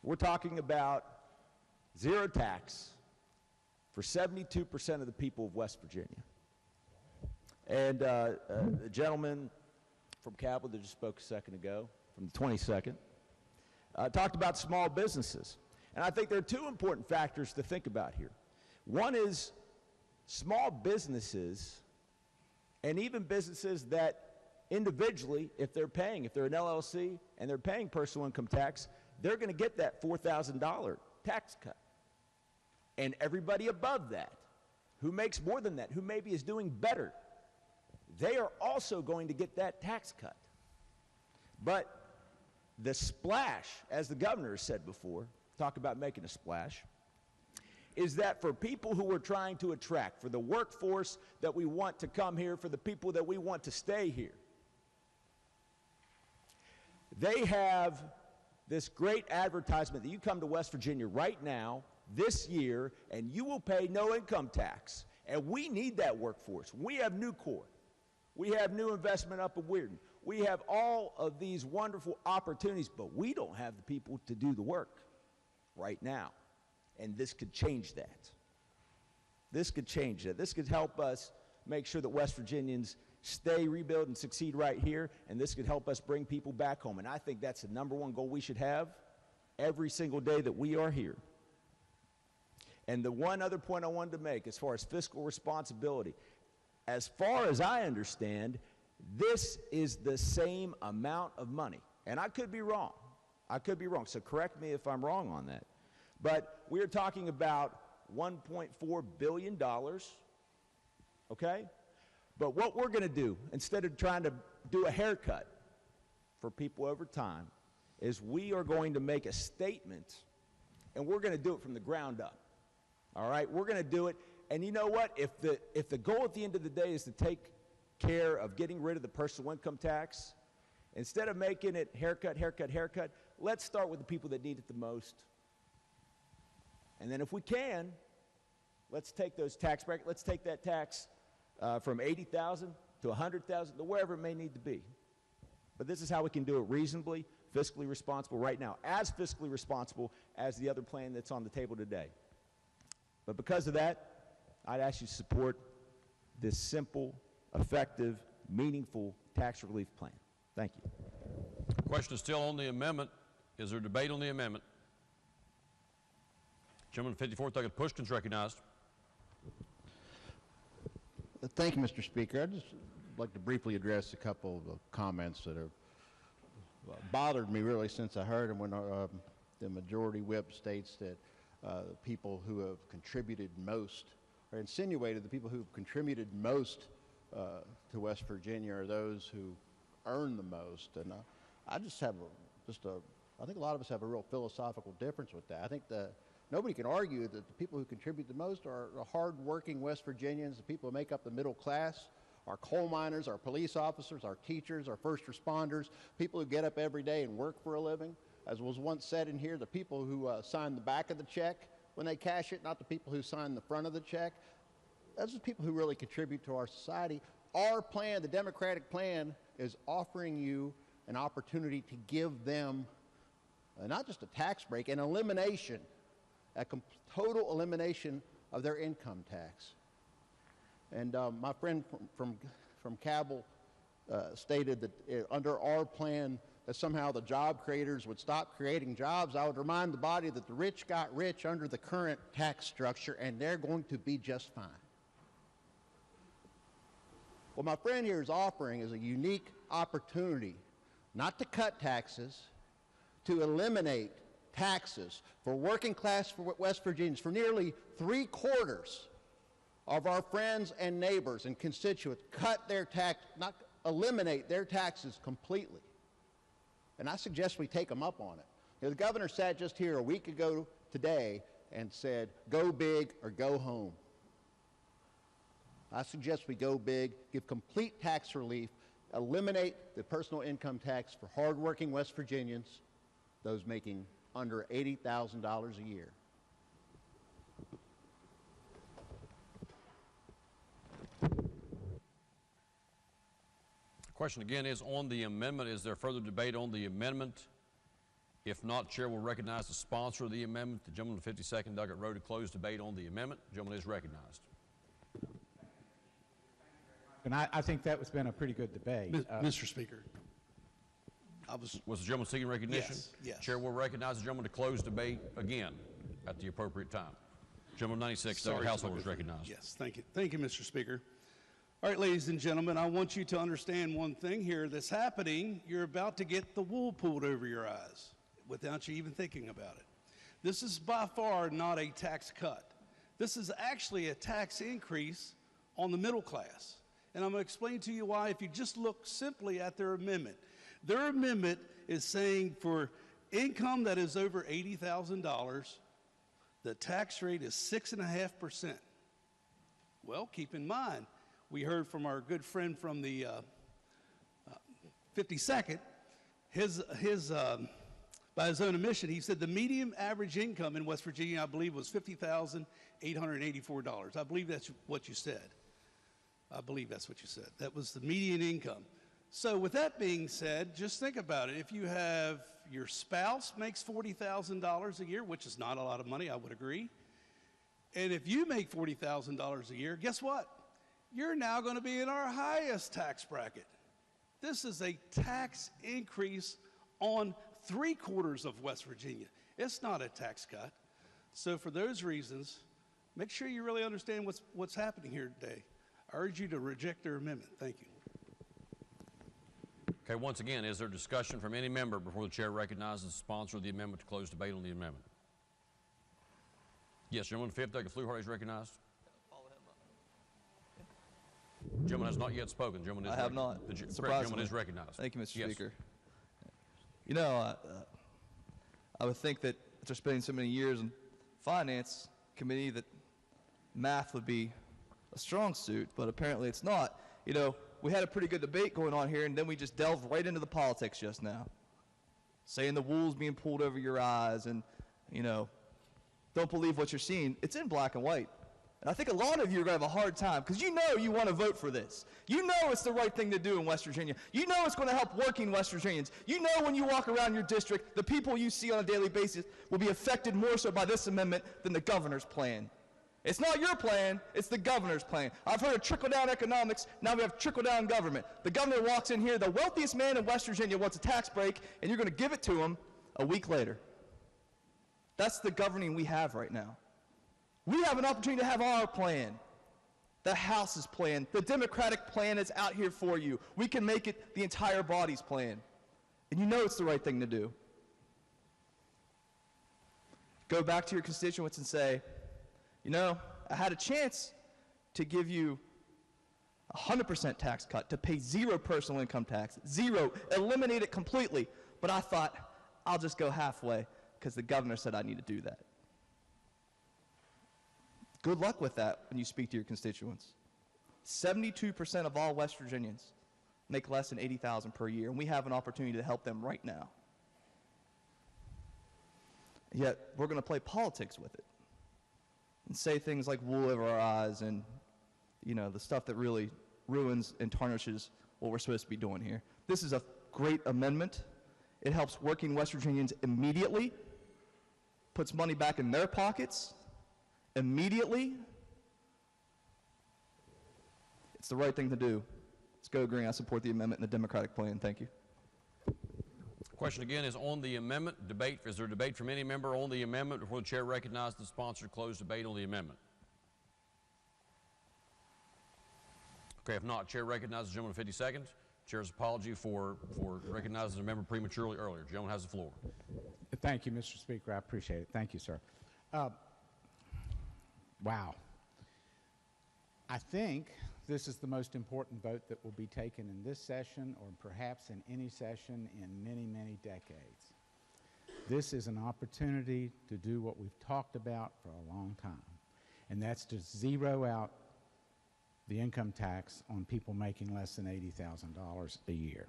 We're talking about zero tax for 72% of the people of West Virginia. And the gentleman from Capitol that just spoke a second ago, from the 22nd, talked about small businesses. And I think there are two important factors to think about here. One is small businesses, and even businesses that individually, if they're an LLC and they're paying personal income tax, they're going to get that $4,000 tax cut. And everybody above that, who makes more than that, who maybe is doing better, they are also going to get that tax cut. But the splash, as the governor has said before, talk about making a splash, is that for people who we're trying to attract, for the workforce that we want to come here, for the people that we want to stay here, they have this great advertisement that you come to West Virginia right now, this year, and you will pay no income tax. And we need that workforce. We have Nucor. We have new investment up in Weirton. We have all of these wonderful opportunities, but we don't have the people to do the work right now. And this could change that. This could change that. This could help us make sure that West Virginians stay, rebuild, and succeed right here, and this could help us bring people back home. And I think that's the number one goal we should have every single day that we are here. And the one other point I wanted to make as far as fiscal responsibility, as far as I understand, this is the same amount of money. And I could be wrong. I could be wrong, so correct me if I'm wrong on that. But we're talking about $1.4 billion, okay? But what we're going to do, instead of trying to do a haircut for people over time, is we are going to make a statement, and we're going to do it from the ground up. All right? We're going to do it. And you know what? If the goal at the end of the day is to take care of getting rid of the personal income tax, instead of making it haircut, haircut, haircut, let's start with the people that need it the most. And then if we can, let's take those tax brackets, let's take that tax from $80,000 to $100,000 to wherever it may need to be. But this is how we can do it reasonably, fiscally responsible right now, as fiscally responsible as the other plan that's on the table today. But because of that, I'd ask you to support this simple, effective, meaningful tax relief plan. Thank you. Question is still on the amendment. Is there debate on the amendment? Gentleman 54th, Douglas Pushkin's recognized. Thank you, Mr. Speaker. I'd just like to briefly address a couple of comments that have bothered me really since I heard him when the majority whip states that the people who have contributed most, or insinuated the people who have contributed most to West Virginia are those who earn the most. And I just have I think a lot of us have a real philosophical difference with that. I think nobody can argue that the people who contribute the most are the hard-working West Virginians, the people who make up the middle class, our coal miners, our police officers, our teachers, our first responders, people who get up every day and work for a living. As was once said in here, the people who sign the back of the check when they cash it, not the people who sign the front of the check. Those are the people who really contribute to our society. Our plan, the Democratic plan, is offering you an opportunity to give them not just a tax break, an elimination, total elimination of their income tax. And my friend from Cabell stated that under our plan that somehow the job creators would stop creating jobs. I would remind the body that the rich got rich under the current tax structure, and they're going to be just fine. What my friend here is offering is a unique opportunity not to cut taxes, to eliminate taxes for working class West Virginians, for nearly 3/4 of our friends and neighbors and constituents, eliminate their taxes completely. And I suggest we take them up on it. The governor sat just here a week ago today and said, go big or go home. I suggest we go big, give complete tax relief, eliminate the personal income tax for hardworking West Virginians, those making under $80,000 a year. The question again is on the amendment. Is there further debate on the amendment? If not, Chair will recognize the sponsor of the amendment, the gentleman on the 52nd Doggett Road, to close debate on the amendment. The gentleman is recognized. And I think that has been a pretty good debate. Mr. Speaker, was the gentleman seeking recognition? Yes, yes. Chair will recognize the gentleman to close debate again at the appropriate time. Gentleman 96, Doggett Householder is recognized. Yes, thank you. Thank you, Mr. Speaker. All right, ladies and gentlemen, I want you to understand one thing here that's happening. You're about to get the wool pulled over your eyes without you even thinking about it. This is by far not a tax cut. This is actually a tax increase on the middle class. And I'm going to explain to you why if you just look simply at their amendment. Their amendment is saying for income that is over $80,000, the tax rate is 6.5%. Well, keep in mind, we heard from our good friend from the 52nd, by his own admission, he said the median average income in West Virginia, I believe, was $50,884. I believe that's what you said. I believe that's what you said. That was the median income. So with that being said, just think about it. If you have your spouse makes $40,000 a year, which is not a lot of money, I would agree. And if you make $40,000 a year, guess what? You're now going to be in our highest tax bracket. This is a tax increase on 3/4 of West Virginia. It's not a tax cut. So for those reasons, make sure you really understand what's happening here today. I urge you to reject their amendment. Thank you. Okay, once again, is there discussion from any member before the chair recognizes the sponsor of the amendment to close debate on the amendment? Yes, gentleman, 5th Doggett Fluharty is recognized. Gentleman has not yet spoken. Gentleman is I have not. The gentleman is recognized. Thank you, Mr. Yes. Speaker. You know, I would think that after spending so many years in finance committee that math would be a strong suit, but apparently it's not. You know, we had a pretty good debate going on here, and then we just delved right into the politics just now, saying the wool's being pulled over your eyes and, you know, don't believe what you're seeing. It's in black and white. And I think a lot of you are going to have a hard time because you know you want to vote for this. You know it's the right thing to do in West Virginia. You know it's going to help working West Virginians. You know when you walk around your district, the people you see on a daily basis will be affected more so by this amendment than the governor's plan. It's not your plan, it's the governor's plan. I've heard of trickle-down economics, now we have trickle-down government. The governor walks in here, the wealthiest man in West Virginia wants a tax break, and you're going to give it to him a week later. That's the governing we have right now. We have an opportunity to have our plan, the House's plan. The Democratic plan is out here for you. We can make it the entire body's plan. and you know it's the right thing to do. Go back to your constituents and say, you know, I had a chance to give you 100% tax cut, to pay zero personal income tax, zero, eliminate it completely, but I thought I'll just go halfway because the governor said I need to do that. Good luck with that when you speak to your constituents. 72% of all West Virginians make less than $80,000 per year, and we have an opportunity to help them right now. Yet we're going to play politics with it and say things like wool over our eyes and, you know, the stuff that really ruins and tarnishes what we're supposed to be doing here. This is a great amendment. It helps working West Virginians immediately, puts money back in their pockets immediately. It's the right thing to do. Let's go green. I support the amendment and the Democratic plan. Thank you. Question again is on the amendment. Debate. Is there debate from any member on the amendment before the chair recognizes the sponsor to close debate on the amendment? Okay, if not, chair recognizes the gentleman in 50 seconds. Chair's apology for recognizing the member prematurely earlier. The gentleman has the floor. Thank you, Mr. Speaker. I appreciate it. Thank you, sir. Wow. I think this is the most important vote that will be taken in this session or perhaps in any session in many, many decades. This is an opportunity to do what we've talked about for a long time, and that's to zero out the income tax on people making less than $80,000 a year.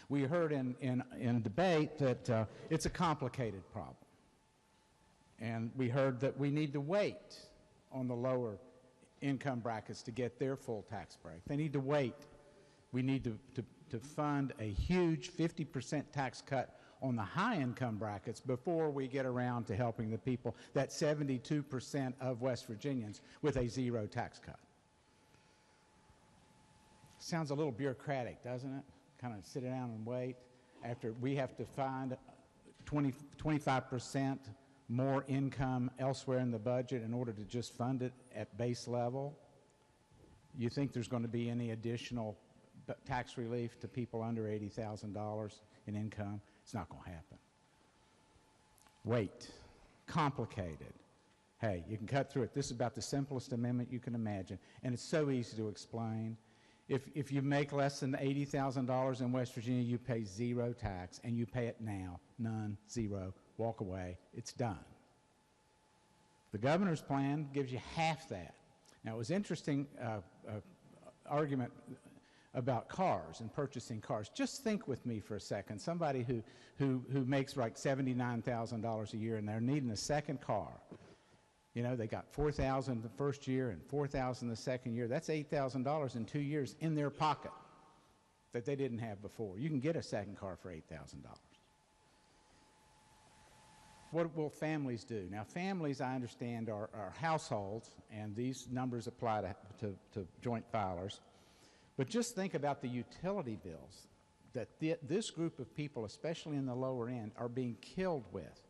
We heard in debate that it's a complicated problem. And we heard that we need to wait on the lower income brackets to get their full tax break. They need to wait. We need to fund a huge 50% tax cut on the high income brackets before we get around to helping the people, that 72% of West Virginians, with a zero tax cut. Sounds a little bureaucratic, doesn't it? Kind of sit down and wait after we have to find 25% more income elsewhere in the budget in order to just fund it at base level. You think there's going to be any additional tax relief to people under $80,000 in income? It's not going to happen. Wait. Complicated. Hey, you can cut through it. This is about the simplest amendment you can imagine, and it's so easy to explain. If you make less than $80,000 in West Virginia, you pay zero tax, and you pay it now. None, zero, walk away, it's done. The governor's plan gives you half that. Now, it was interesting argument about cars and purchasing cars. Just think with me for a second. Somebody who makes like $79,000 a year, and they're needing a second car. You know, they got $4,000 the first year and $4,000 the second year. That's $8,000 in 2 years in their pocket that they didn't have before. You can get a second car for $8,000. What will families do? Now, families, I understand, are households, and these numbers apply to joint filers. But just think about the utility bills that this group of people, especially in the lower end, are being killed with.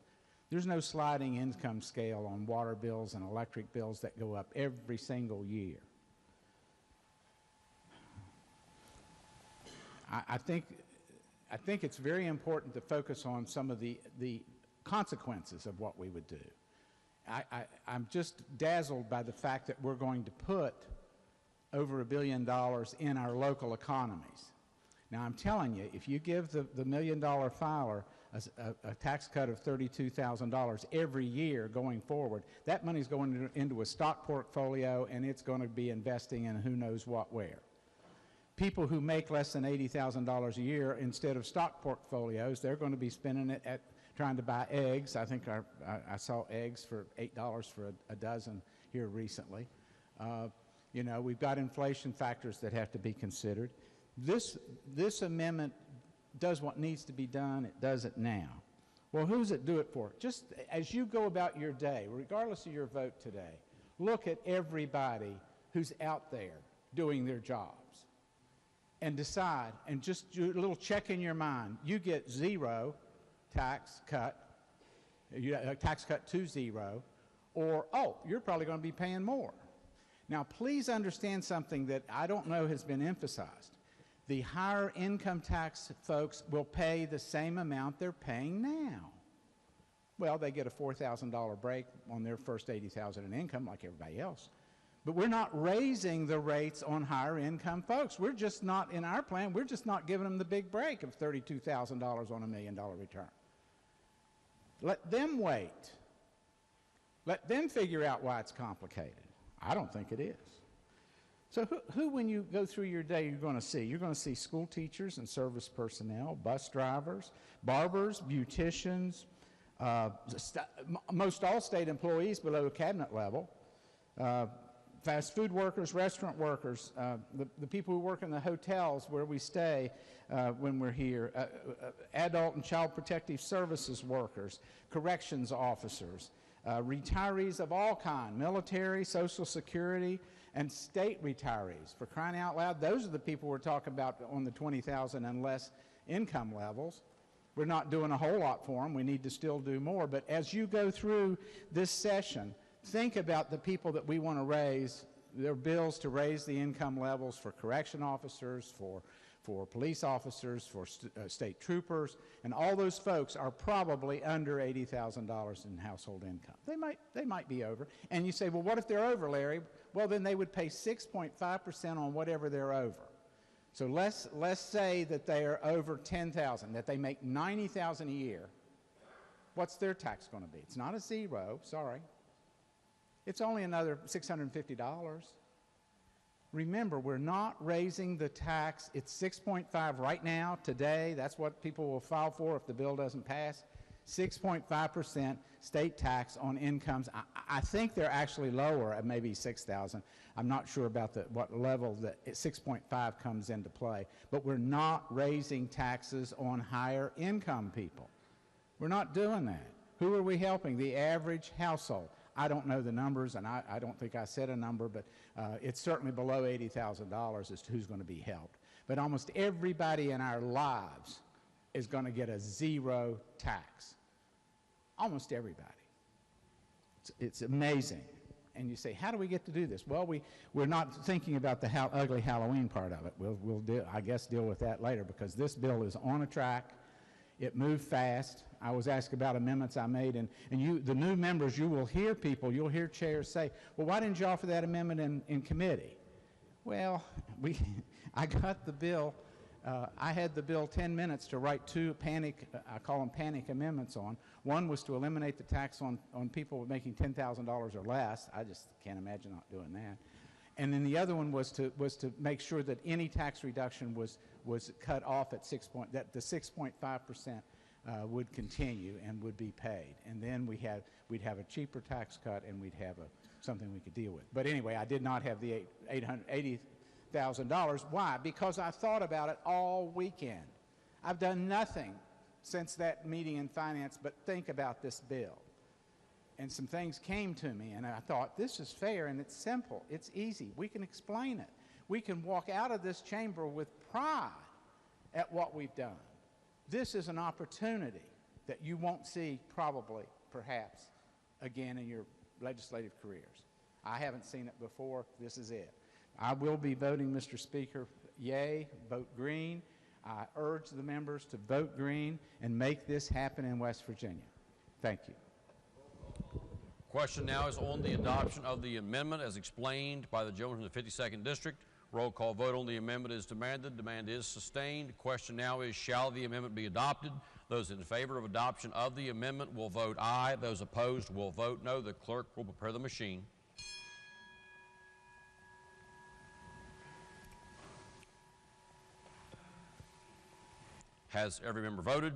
There's no sliding income scale on water bills and electric bills that go up every single year. I think it's very important to focus on some of the consequences of what we would do. I'm just dazzled by the fact that we're going to put over $1 billion in our local economies. Now, I'm telling you, if you give the $1 million filer a tax cut of $32,000 every year going forward, that money's going into a stock portfolio, and it's going to be investing in who knows what where. People who make less than $80,000 a year, instead of stock portfolios, they're going to be spending it at trying to buy eggs. I think I saw eggs for $8 for a dozen here recently. You know, we've got inflation factors that have to be considered. This amendment does what needs to be done. It does it now. Well, who's it do it for? Just as you go about your day, regardless of your vote today, look at everybody who's out there doing their jobs and decide, and just do a little check in your mind. You get zero tax cut, tax cut to zero, or, oh, you're probably going to be paying more. Now, please understand something that I don't know has been emphasized. The higher income tax folks will pay the same amount they're paying now. Well, they get a $4,000 break on their first $80,000 in income like everybody else. But we're not raising the rates on higher income folks. We're just not, in our plan, we're just not giving them the big break of $32,000 on a $1 million return. Let them wait. Let them figure out why it's complicated. I don't think it is. So who when you go through your day, you're going to see? You're going to see school teachers and service personnel, bus drivers, barbers, beauticians, most all state employees below cabinet level, fast food workers, restaurant workers, the people who work in the hotels where we stay when we're here, adult and child protective services workers, corrections officers, retirees of all kinds, military, Social Security, and state retirees. For crying out loud, those are the people we're talking about on the 20,000 and less income levels. We're not doing a whole lot for them. We need to still do more. But as you go through this session, think about the people that we want to raise, their bills to raise the income levels for correction officers, for police officers, for state troopers, and all those folks are probably under $80,000 in household income. They might be over. And you say, well, what if they're over, Larry? Well, then they would pay 6.5% on whatever they're over. So let's say that they are over 10,000, that they make 90,000 a year. What's their tax going to be? It's not a zero, sorry. It's only another $650. Remember, we're not raising the tax. It's 6.5 right now, today. That's what people will file for if the bill doesn't pass. 6.5% state tax on incomes. I think they're actually lower at maybe 6,000. I'm not sure about what level that 6.5 comes into play. But we're not raising taxes on higher income people. We're not doing that. Who are we helping? The average household. I don't know the numbers, and I don't think I said a number, but it's certainly below $80,000 as to who's going to be helped. But almost everybody in our lives is going to get a zero tax. Almost everybody. It's amazing. And you say, how do we get to do this? Well, we're not thinking about the ugly Halloween part of it. We'll I guess, deal with that later, because this bill is on a track. It moved fast. I was asked about amendments I made, and you, the new members, you will hear people, you'll hear chairs say, well, why didn't you offer that amendment in committee? Well, I got the bill. I had the bill 10 minutes to write two I call them panic amendments on. One was to eliminate the tax on people making $10,000 or less. I just can't imagine not doing that. And then the other one was to make sure that any tax reduction was cut off at that the 6.5% would continue and would be paid. And then we'd have a cheaper tax cut, and we'd have something we could deal with. But anyway, I did not have the $880,000. Why? Because I thought about it all weekend. I've done nothing since that meeting in finance but think about this bill. And some things came to me, and I thought, this is fair, and it's simple. It's easy. We can explain it. We can walk out of this chamber with pride at what we've done. This is an opportunity that you won't see probably, perhaps, again in your legislative careers. I haven't seen it before. This is it. I will be voting, Mr. Speaker, yay, vote green. I urge the members to vote green and make this happen in West Virginia. Thank you. Question now is on the adoption of the amendment as explained by the gentleman from the 52nd District. Roll call vote on the amendment is demanded. Demand is sustained. Question now is, shall the amendment be adopted? Those in favor of adoption of the amendment will vote aye. Those opposed will vote no. The clerk will prepare the machine. Has every member voted?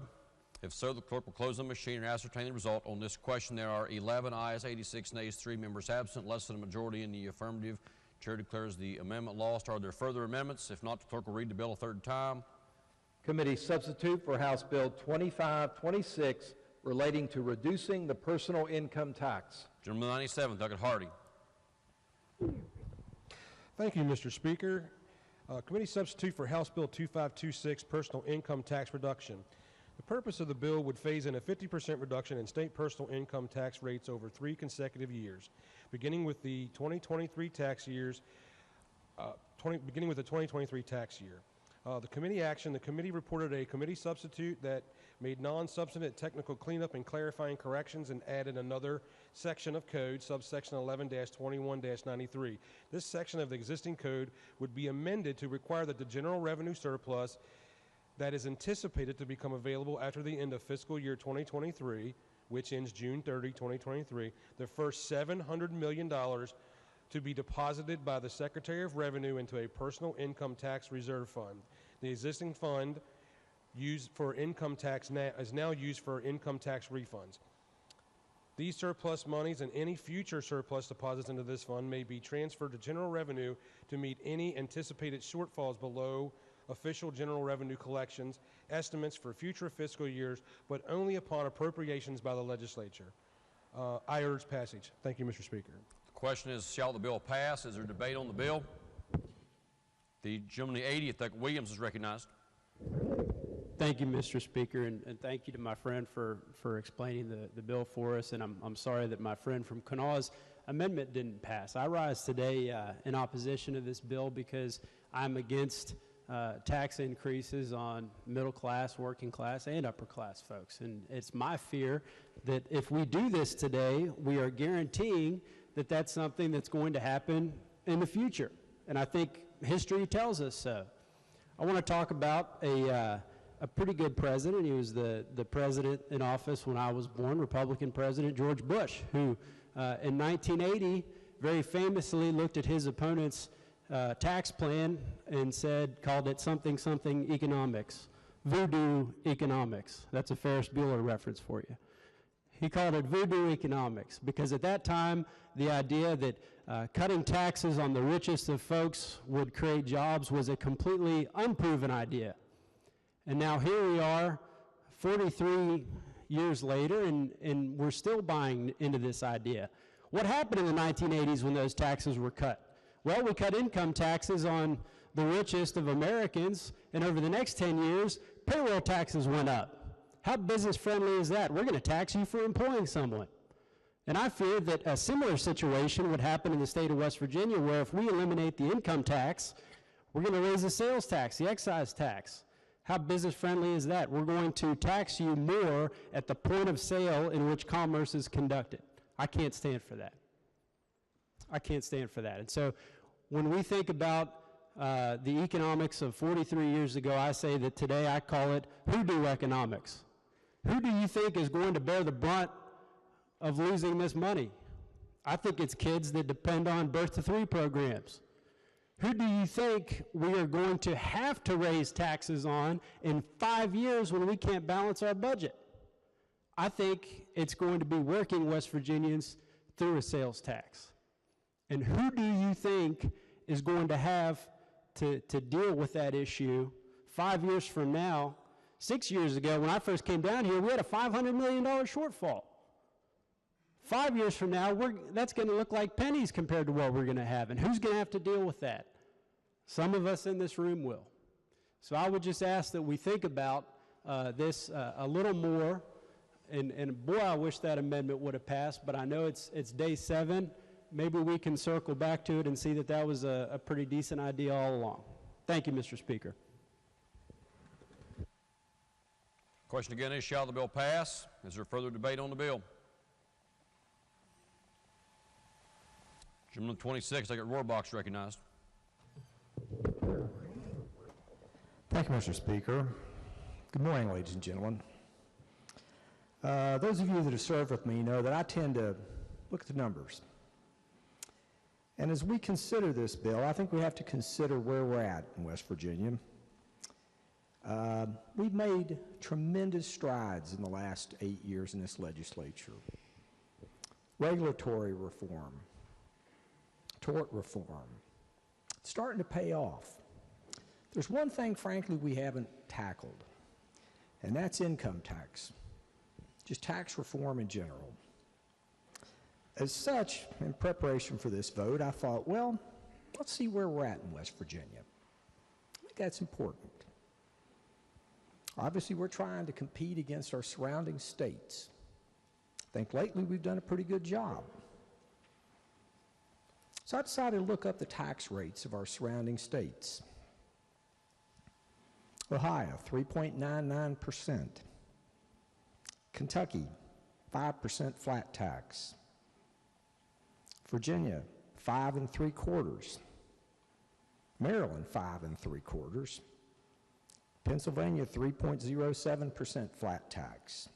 If so, the clerk will close the machine and ascertain the result. On this question, there are 11 ayes, 86 nays, 3 members absent, less than a majority in the affirmative. Chair declares the amendment lost. Are there further amendments? If not, the clerk will read the bill a third time. Committee substitute for House Bill 2526 relating to reducing the personal income tax. Gentleman 97, Douglas Hardy. Thank you, Mr. Speaker. Committee substitute for House Bill 2526, personal income tax reduction. The purpose of the bill would phase in a 50% reduction in state personal income tax rates over 3 consecutive years, beginning with the 2023 tax year. The committee action, the committee reported a committee substitute that made non-substantive technical cleanup and clarifying corrections and added another section of code, subsection 11-21-93. This section of the existing code would be amended to require that the general revenue surplus that is anticipated to become available after the end of fiscal year 2023, which ends June 30, 2023, the first $700 million to be deposited by the Secretary of Revenue into a personal income tax reserve fund. The existing fund used for income tax is now used for income tax refunds. These surplus monies and any future surplus deposits into this fund may be transferred to general revenue to meet any anticipated shortfalls below official general revenue collections estimates for future fiscal years, but only upon appropriations by the legislature. I urge passage. Thank you, Mr. Speaker. The question is, shall the bill pass? Is there debate on the bill? The gentleman in the 80th, Dr. Williams, is recognized. Thank you, Mr. Speaker, and thank you to my friend for explaining the bill for us. And I'm sorry that my friend from Kanawha's amendment didn't pass. I rise today in opposition to this bill because I'm against tax increases on middle class, working class, and upper class folks. And it's my fear that if we do this today, we are guaranteeing that that's something that's going to happen in the future. And I think history tells us so. I want to talk about a pretty good president. He was the president in office when I was born, Republican President George Bush, who in 1980 very famously looked at his opponent's tax plan and called it something economics, voodoo economics. That's a Ferris Bueller reference for you. He called it voodoo economics because at that time, the idea that cutting taxes on the richest of folks would create jobs was a completely unproven idea. And now here we are, 43 years later, and we're still buying into this idea. What happened in the 1980s when those taxes were cut? Well, we cut income taxes on the richest of Americans, and over the next 10 years, payroll taxes went up. How business friendly is that? We're going to tax you for employing someone. And I fear that a similar situation would happen in the state of West Virginia, where if we eliminate the income tax, we're going to raise the sales tax, the excise tax. How business friendly is that? We're going to tax you more at the point of sale in which commerce is conducted. I can't stand for that. I can't stand for that. And so when we think about the economics of 43 years ago, I say that today I call it hoodoo economics. Who do you think is going to bear the brunt of losing this money? I think it's kids that depend on birth to 3 programs. Who do you think we are going to have to raise taxes on in 5 years when we can't balance our budget? I think it's going to be working West Virginians through a sales tax. And who do you think is going to have to deal with that issue 5 years from now? 6 years ago, when I first came down here, we had a $500 million shortfall. 5 years from now, that's going to look like pennies compared to what we're going to have. And who's going to have to deal with that? Some of us in this room will. So I would just ask that we think about this a little more. And boy, I wish that amendment would have passed, but I know it's day 7. Maybe we can circle back to it and see that that was a pretty decent idea all along. Thank you, Mr. Speaker. Question again is, shall the bill pass? Is there further debate on the bill? Gentleman 26, I got Rohrbox recognized. Thank you, Mr. Speaker. Good morning, ladies and gentlemen. Those of you that have served with me know that I tend to look at the numbers. And as we consider this bill, I think we have to consider where we're at in West Virginia. We've made tremendous strides in the last 8 years in this legislature. Regulatory reform, tort reform, it's starting to pay off. There's one thing, frankly, we haven't tackled, and that's income tax, just tax reform in general. As such, in preparation for this vote, I thought, well, let's see where we're at in West Virginia. I think that's important. Obviously, we're trying to compete against our surrounding states. I think lately we've done a pretty good job. So I decided to look up the tax rates of our surrounding states. Ohio, 3.99%. Kentucky, 5% flat tax. Virginia, 5 3/4. Maryland, 5 3/4. Pennsylvania, 3.07% flat tax.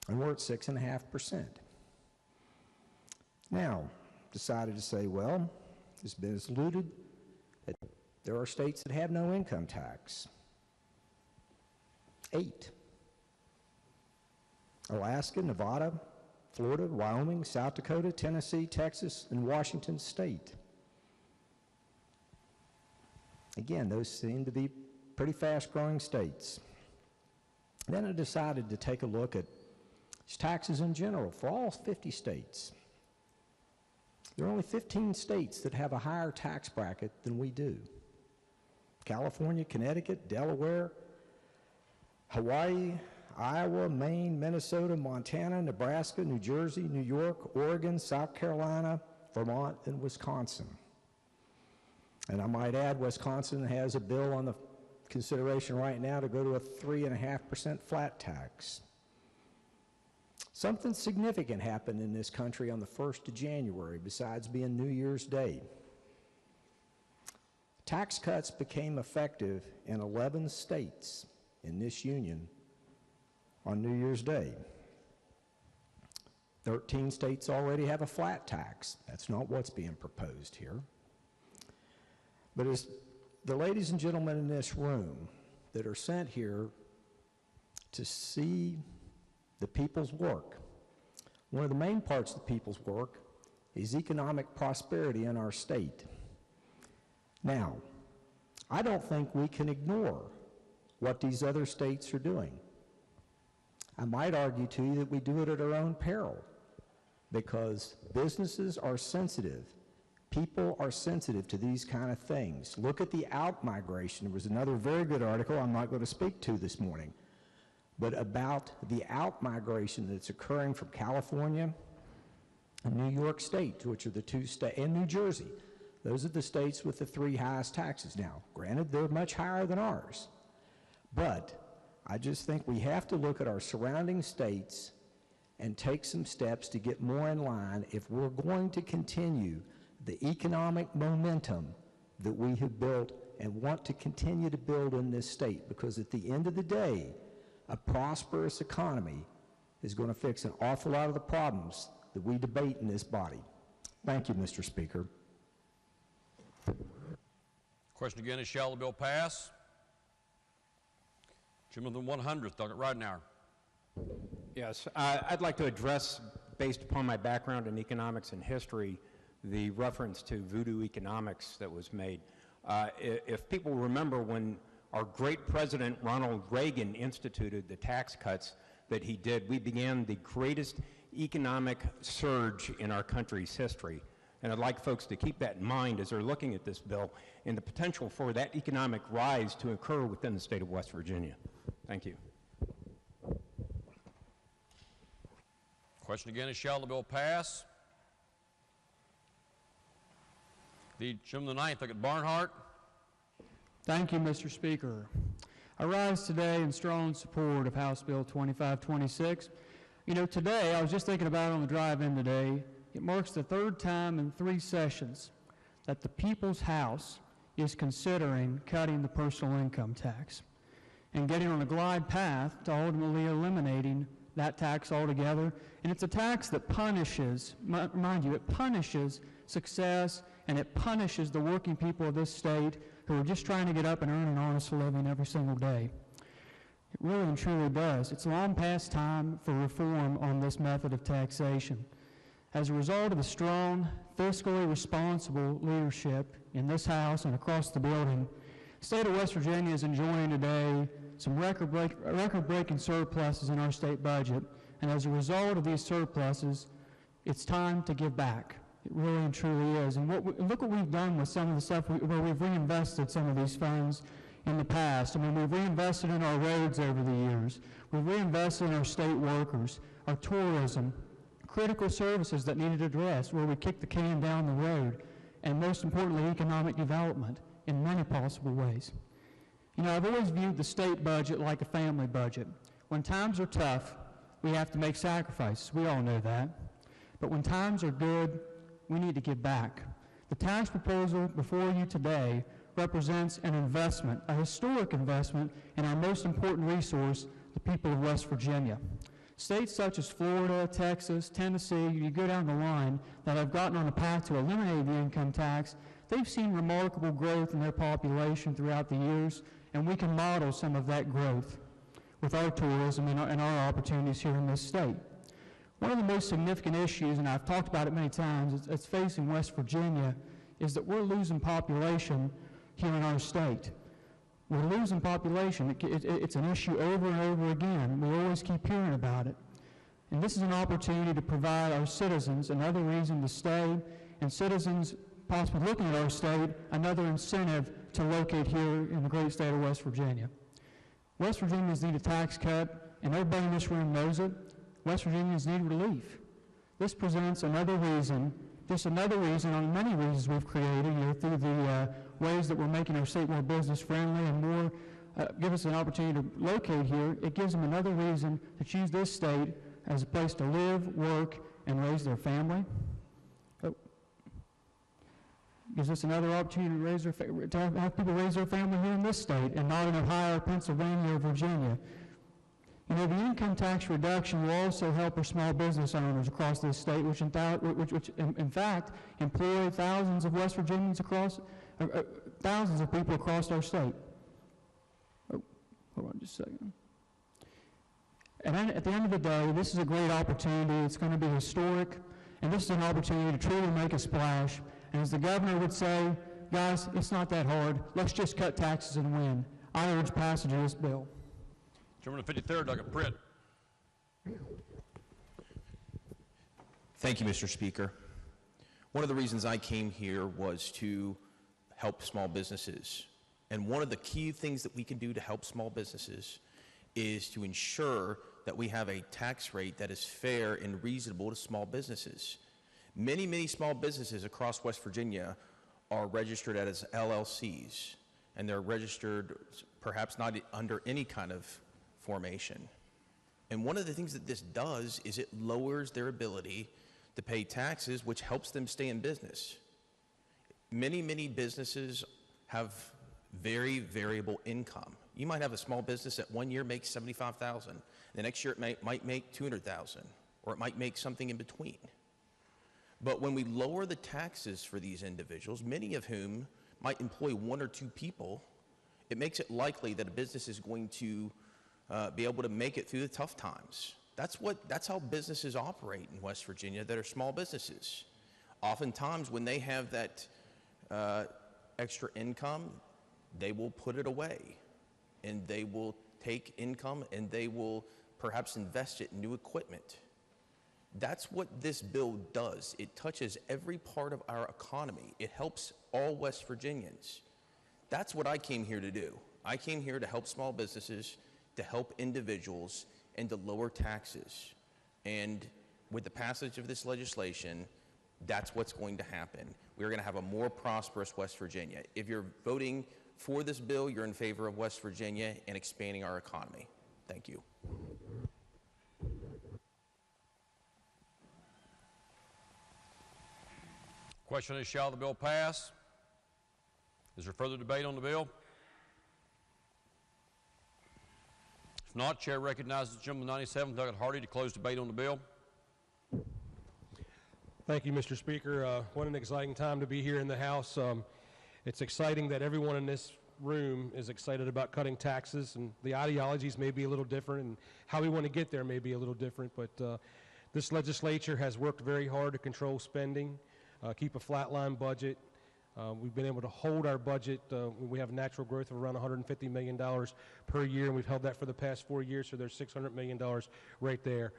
And we're at 6.5%. Now, decided to say, well, this bill is looted. There are states that have no income tax. 8. Alaska, Nevada, Florida, Wyoming, South Dakota, Tennessee, Texas, and Washington State. Again, those seem to be pretty fast-growing states. Then I decided to take a look at taxes in general for all 50 states. There are only 15 states that have a higher tax bracket than we do. California, Connecticut, Delaware, Hawaii, Iowa, Maine, Minnesota, Montana, Nebraska, New Jersey, New York, Oregon, South Carolina, Vermont, and Wisconsin. And I might add, Wisconsin has a bill on the consideration right now to go to a 3.5% flat tax. Something significant happened in this country on the 1st of January, besides being New Year's Day. Tax cuts became effective in 11 states in this union on New Year's Day. 13 states already have a flat tax. That's not what's being proposed here. But as the ladies and gentlemen in this room that are sent here to see the people's work, one of the main parts of the people's work is economic prosperity in our state. Now, I don't think we can ignore what these other states are doing. I might argue to you that we do it at our own peril, because businesses are sensitive. People are sensitive to these kind of things. Look at the out-migration. There was another very good article I'm not going to speak to this morning, but about the out-migration that's occurring from California and New York State, which are the two states, and New Jersey. Those are the states with the 3 highest taxes. Now, granted, they're much higher than ours, but I just think we have to look at our surrounding states and take some steps to get more in line if we're going to continue the economic momentum that we have built and want to continue to build in this state, because at the end of the day, a prosperous economy is going to fix an awful lot of the problems that we debate in this body. Thank you, Mr. Speaker. Question again is, shall the bill pass? Gentleman with the 100th, Dr. Ridenhour. Yes, I'd like to address, based upon my background in economics and history, the reference to voodoo economics that was made. If people remember when our great president Ronald Reagan instituted the tax cuts that he did, we began the greatest economic surge in our country's history. And I'd like folks to keep that in mind as they're looking at this bill and the potential for that economic rise to occur within the state of West Virginia. Thank you. Question again is, shall the bill pass? The gentleman the 9th, Dr. Barnhart. Thank you, Mr. Speaker. I rise today in strong support of House Bill 2526. You know, today, I was just thinking about it on the drive-in today, it marks the 3rd time in 3 sessions that the People's House is considering cutting the personal income tax and getting on a glide path to ultimately eliminating that tax altogether. And it's a tax that punishes, mind you, it punishes success, and it punishes the working people of this state who are just trying to get up and earn an honest living every single day. It really and truly does. It's long past time for reform on this method of taxation. As a result of the strong, fiscally responsible leadership in this House and across the building, the state of West Virginia is enjoying today some record-breaking surpluses in our state budget. And as a result of these surpluses, it's time to give back. It really and truly is. And look what we've done with some of the stuff where we've reinvested some of these funds in the past. I mean, we've reinvested in our roads over the years. We've reinvested in our state workers, our tourism, critical services that needed addressed, where we kicked the can down the road, and most importantly, economic development in many possible ways. You know, I've always viewed the state budget like a family budget. When times are tough, we have to make sacrifices. We all know that. But when times are good, we need to give back. The tax proposal before you today represents an investment, a historic investment in our most important resource, the people of West Virginia. States such as Florida, Texas, Tennessee, you go down the line, that have gotten on a path to eliminate the income tax, they've seen remarkable growth in their population throughout the years, and we can model some of that growth with our tourism and our opportunities here in this state. One of the most significant issues, and I've talked about it many times, it's facing West Virginia, is that we're losing population here in our state. We're losing population. It's an issue over and over again. We always keep hearing about it. And this is an opportunity to provide our citizens another reason to stay, and citizens possibly looking at our state, another incentive to locate here in the great state of West Virginia. West Virginians need a tax cut, and everybody in this room knows it. West Virginians need relief. This presents another reason, just another reason on many reasons we've created here through the ways that we're making our state more business friendly and more, give us an opportunity to locate here. It gives them another reason to choose this state as a place to live, work, and raise their family. Gives us another opportunity to raise to have people raise their family here in this state and not in Ohio, Pennsylvania, or Virginia. You know, the income tax reduction will also help our small business owners across this state, which in fact employ thousands of West Virginians across, thousands of people across our state. Oh, hold on just a second. And then at the end of the day, this is a great opportunity. It's going to be historic, and this is an opportunity to truly make a splash. And as the governor would say, guys, it's not that hard. Let's just cut taxes and win. I urge passage of this bill. Chairman of the 53rd, Dr. Pritt. Thank you, Mr. Speaker. One of the reasons I came here was to help small businesses. And one of the key things that we can do to help small businesses is to ensure that we have a tax rate that is fair and reasonable to small businesses. Many, many small businesses across West Virginia are registered as LLCs, and they're registered perhaps not under any kind of formation. And one of the things that this does is it lowers their ability to pay taxes, which helps them stay in business. Many, many businesses have very variable income. You might have a small business that one year makes $75,000, the next year it might make $200,000, or it might make something in between. But when we lower the taxes for these individuals, many of whom might employ one or two people, it makes it likely that a business is going to be able to make it through the tough times. That's how businesses operate in West Virginia that are small businesses. Oftentimes when they have that extra income, they will put it away, and they will take income and they will perhaps invest it in new equipment. That's what this bill does. It touches every part of our economy. It helps all West Virginians. That's what I came here to do. I came here to help small businesses, to help individuals, and to lower taxes. And with the passage of this legislation, that's what's going to happen. We're going to have a more prosperous West Virginia. If you're voting for this bill, you're in favor of West Virginia and expanding our economy. Thank you. Question is, shall the bill pass? Is there further debate on the bill? If not, Chair recognizes the gentleman 97th, Douglas Hardy, to close debate on the bill. Thank you, Mr. Speaker. What an exciting time to be here in the House. It's exciting that everyone in this room is excited about cutting taxes, and the ideologies may be a little different, and how we want to get there may be a little different, but this legislature has worked very hard to control spending, keep a flatline budget. We've been able to hold our budget. We have natural growth of around $150 million per year, and we've held that for the past 4 years, so there's $600 million right there.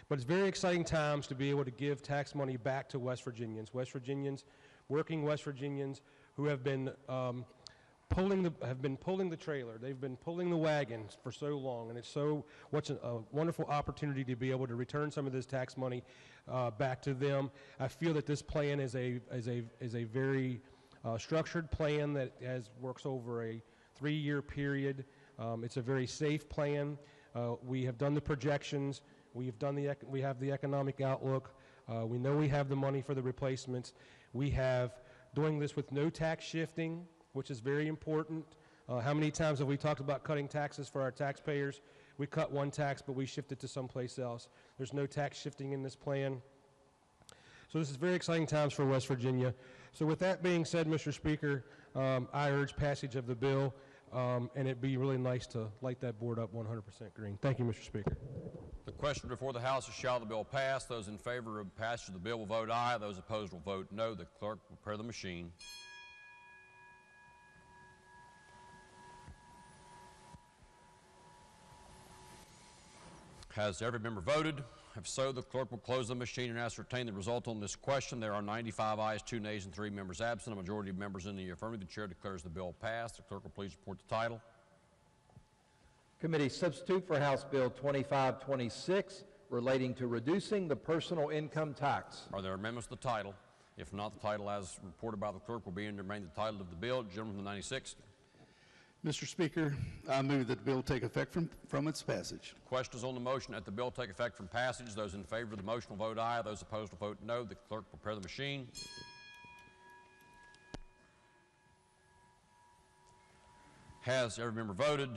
But it's very exciting times to be able to give tax money back to West Virginians, working West Virginians who have been pulling the trailer. They've been pulling the wagons for so long, and it's a wonderful opportunity to be able to return some of this tax money back to them. I feel that this plan is a very structured plan that works over a 3-year period. It's a very safe plan. We have done the projections. We have the economic outlook. We know we have the money for the replacements. We have doing this with no tax shifting, which is very important. How many times have we talked about cutting taxes for our taxpayers? We cut one tax, but we shift it to someplace else. There's no tax shifting in this plan. So this is very exciting times for West Virginia. So with that being said, Mr. Speaker, I urge passage of the bill, and it'd be really nice to light that board up 100% green. Thank you, Mr. Speaker. The question before the House is, shall the bill pass? Those in favor of passage of the bill will vote aye. Those opposed will vote no. The clerk will prepare the machine. Has every member voted? If so, the clerk will close the machine and ascertain the result on this question. There are 95 ayes, 2 nays, and 3 members absent. A majority of members in the affirmative. The chair declares the bill passed. The clerk will please report the title. Committee substitute for House Bill 2526 relating to reducing the personal income tax. Are there amendments to the title? If not, the title as reported by the clerk will be and remain the title of the bill. Gentleman from the 96th. Mr. Speaker, I move that the bill take effect from its passage. Question is on the motion that the bill take effect from passage. Those in favor of the motion will vote aye. Those opposed will vote no. The clerk will prepare the machine. Has every member voted?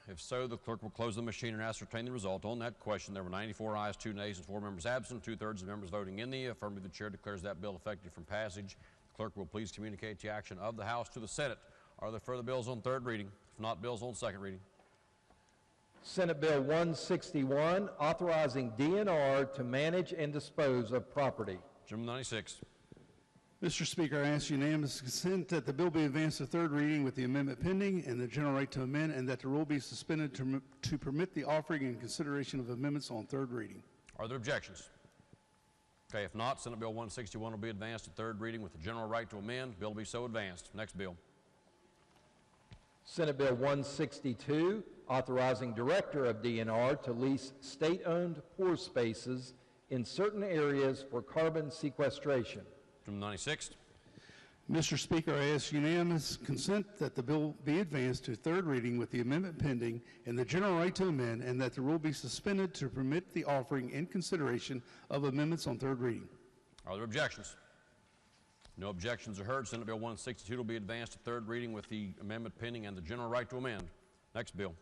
If so, the clerk will close the machine and ascertain the result. On that question, there were 94 ayes, 2 nays, and 4 members absent. 2/3 of the members voting in the affirmative. The chair declares that bill effective from passage. The clerk will please communicate the action of the House to the Senate. Are there further bills on third reading? If not, bills on second reading. Senate Bill 161, authorizing DNR to manage and dispose of property. Gentleman 96. Mr. Speaker, I ask unanimous consent that the bill be advanced to third reading with the amendment pending and the general right to amend, and that the rule be suspended to permit the offering and consideration of amendments on third reading. Are there objections? Okay, if not, Senate Bill 161 will be advanced to third reading with the general right to amend. Bill will be so advanced. Next bill. Senate Bill 162, authorizing Director of DNR to lease state-owned pore spaces in certain areas for carbon sequestration. From 96th. Mr. Speaker, I ask unanimous consent that the bill be advanced to third reading with the amendment pending and the general right to amend, and that the rule be suspended to permit the offering and consideration of amendments on third reading. Are there objections? No objections are heard. Senate Bill 162 will be advanced to third reading with the amendment pending and the general right to amend. Next bill.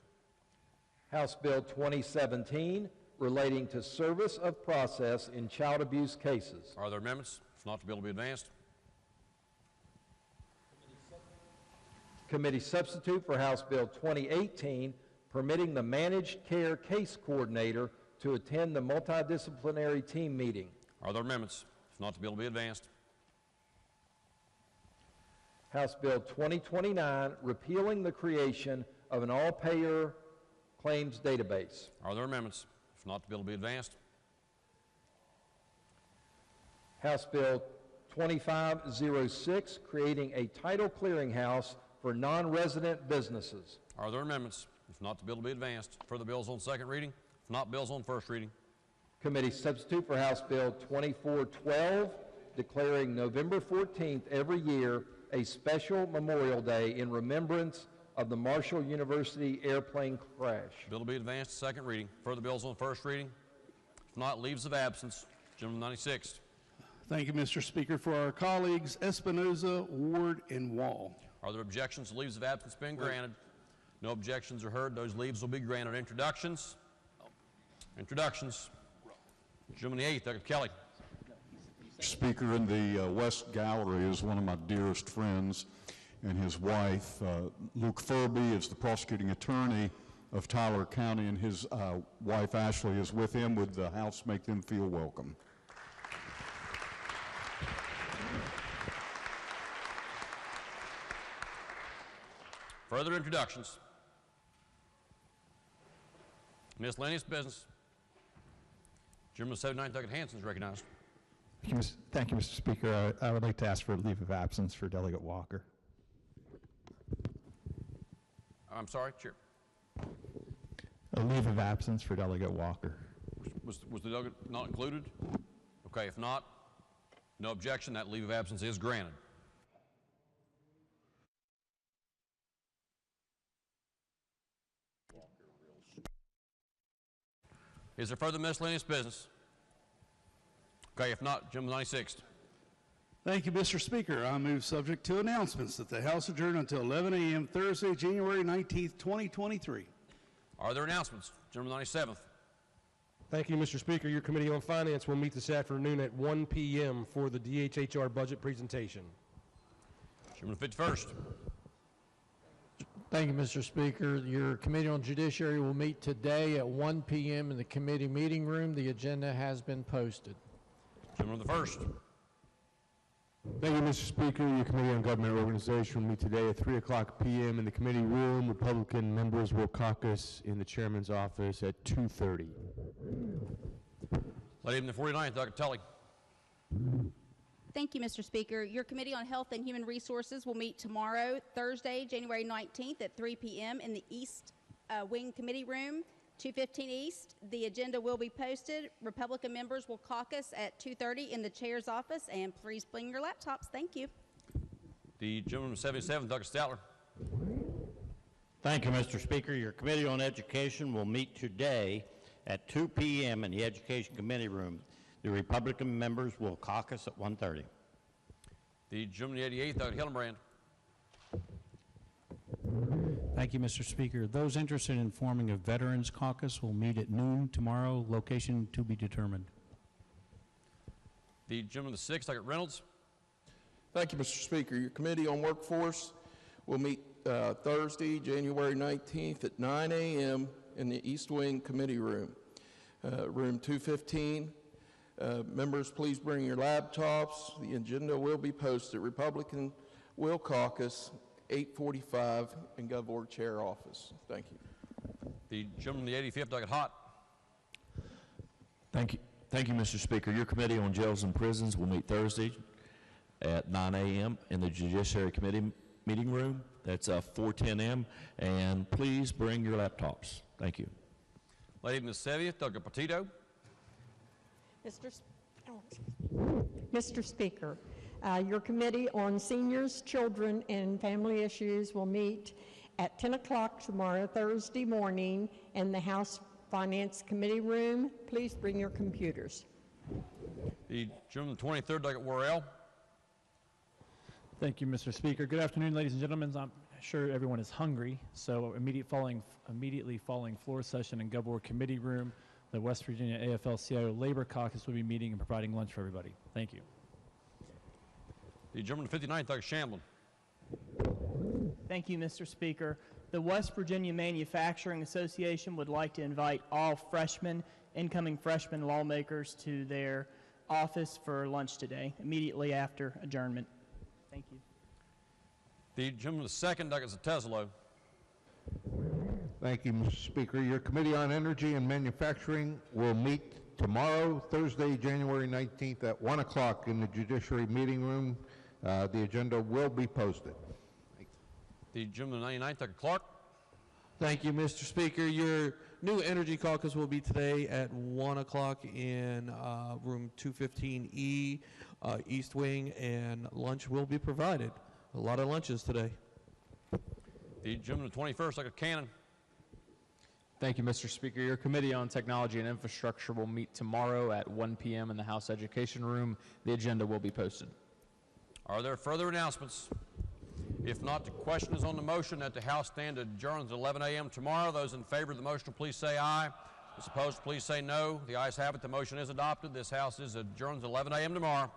House Bill 2017, relating to service of process in child abuse cases. Are there amendments? If not, the bill will be advanced. Committee substitute for House Bill 2018, permitting the managed care case coordinator to attend the multidisciplinary team meeting. Are there amendments? If not, the bill will be advanced. House Bill 2029, repealing the creation of an all-payer claims database. Are there amendments? If not, the bill will be advanced. House Bill 2506, creating a title clearinghouse for non-resident businesses. Are there amendments? If not, the bill will be advanced. Further bills on second reading? If not, bills on first reading. Committee substitute for House Bill 2412, declaring November 14th every year a special Memorial Day in remembrance of the Marshall University airplane crash. Bill will be advanced to second reading. Further bills on first reading? If not, leaves of absence. Gentleman 96. Thank you, Mr. Speaker. For our colleagues Espinoza, Ward, and Wall. Are there objections to leaves of absence being granted? No objections are heard. Those leaves will be granted. Introductions? Introductions. Gentleman 8th, Dr. Kelly. Speaker, in the West Gallery is one of my dearest friends and his wife. Luke Furby is the prosecuting attorney of Tyler County, and his wife Ashley is with him. Would the House make them feel welcome? Further introductions. Miscellaneous business. Gentleman 79th, Douglas Hanson is recognized. Thank you, Mr. Speaker. I would like to ask for a leave of absence for Delegate Walker. I'm sorry, Chair. A leave of absence for Delegate Walker. Was the delegate not included? Okay, if not, no objection. That leave of absence is granted. Is there further miscellaneous business? Okay, if not, Jim 96th. Thank you, Mr. Speaker. I move, subject to announcements, that the House adjourn until 11 a.m. Thursday, January 19th, 2023. Are there announcements? Gentleman 97th. Thank you, Mr. Speaker. Your Committee on Finance will meet this afternoon at 1 p.m. for the DHHR budget presentation. Gentleman 51st. Thank you, Mr. Speaker. Your Committee on Judiciary will meet today at 1 p.m. in the committee meeting room. The agenda has been posted. Gentleman the first. Thank you, Mr. Speaker. Your Committee on Government Organization will meet today at 3 o'clock p.m. in the committee room. Republican members will caucus in the chairman's office at 2:30. Lady in the 49th, Dr. Tully. Thank you, Mr. Speaker. Your Committee on Health and Human Resources will meet tomorrow, Thursday, January 19th at 3 p.m. in the East Wing Committee Room, 215 East. The agenda will be posted. Republican members will caucus at 2:30 in the chair's office, and please bring your laptops. Thank you. The gentleman 77th, Dr. Statler. Thank you, Mr. Speaker. Your Committee on Education will meet today at 2 p.m. in the Education Committee Room. The Republican members will caucus at 1:30. The gentleman 88th, Dr. Hillenbrand. Thank you, Mr. Speaker. Those interested in forming a Veterans Caucus will meet at noon tomorrow, location to be determined. The gentleman the 6th, Dr. Reynolds. Thank you, Mr. Speaker. Your Committee on Workforce will meet Thursday, January 19th at 9 a.m. in the East Wing Committee Room, room 215. Members, please bring your laptops. The agenda will be posted. Republican will caucus 8:45 in GovOrg Chair office. Thank you. The gentleman the 85th, Dr. Hott. Thank you, Mr. Speaker. Your Committee on Jails and Prisons will meet Thursday at 9 a.m. in the Judiciary Committee meeting room. That's 410M. And please bring your laptops. Thank you. Lady in the 70th, Dr. Petito. Mr. Speaker, your Committee on Seniors, Children, and Family Issues will meet at 10 o'clock tomorrow, Thursday morning, in the House Finance Committee room. Please bring your computers. The gentleman 23rd, Dr. Worrell. Thank you, Mr. Speaker. Good afternoon, ladies and gentlemen. I'm sure everyone is hungry, so immediately following floor session in GovOrg Committee room, the West Virginia AFL-CIO Labor Caucus will be meeting and providing lunch for everybody. Thank you. The gentleman 59th, Dr. Shamblin. Thank you, Mr. Speaker. The West Virginia Manufacturing Association would like to invite all incoming freshman lawmakers to their office for lunch today, immediately after adjournment. Thank you. The gentleman the 2nd, Dr. Zateslo. Thank you, Mr. Speaker. Your Committee on Energy and Manufacturing will meet tomorrow, Thursday, January 19th at 1 o'clock in the Judiciary Meeting Room. The agenda will be posted. The gentleman 99th, Dr. Clark. Thank you, Mr. Speaker. Your new Energy Caucus will be today at 1 o'clock in room 215E, East Wing, and lunch will be provided. A lot of lunches today. The gentleman 21st, Dr. Cannon. Thank you, Mr. Speaker. Your Committee on Technology and Infrastructure will meet tomorrow at 1 p.m. in the House Education Room. The agenda will be posted. Are there further announcements? If not, the question is on the motion that the House stand adjourned at 11 a.m. tomorrow. Those in favor of the motion, please say aye. Those opposed, please say no. The ayes have it. The motion is adopted. This House is adjourned at 11 a.m. tomorrow.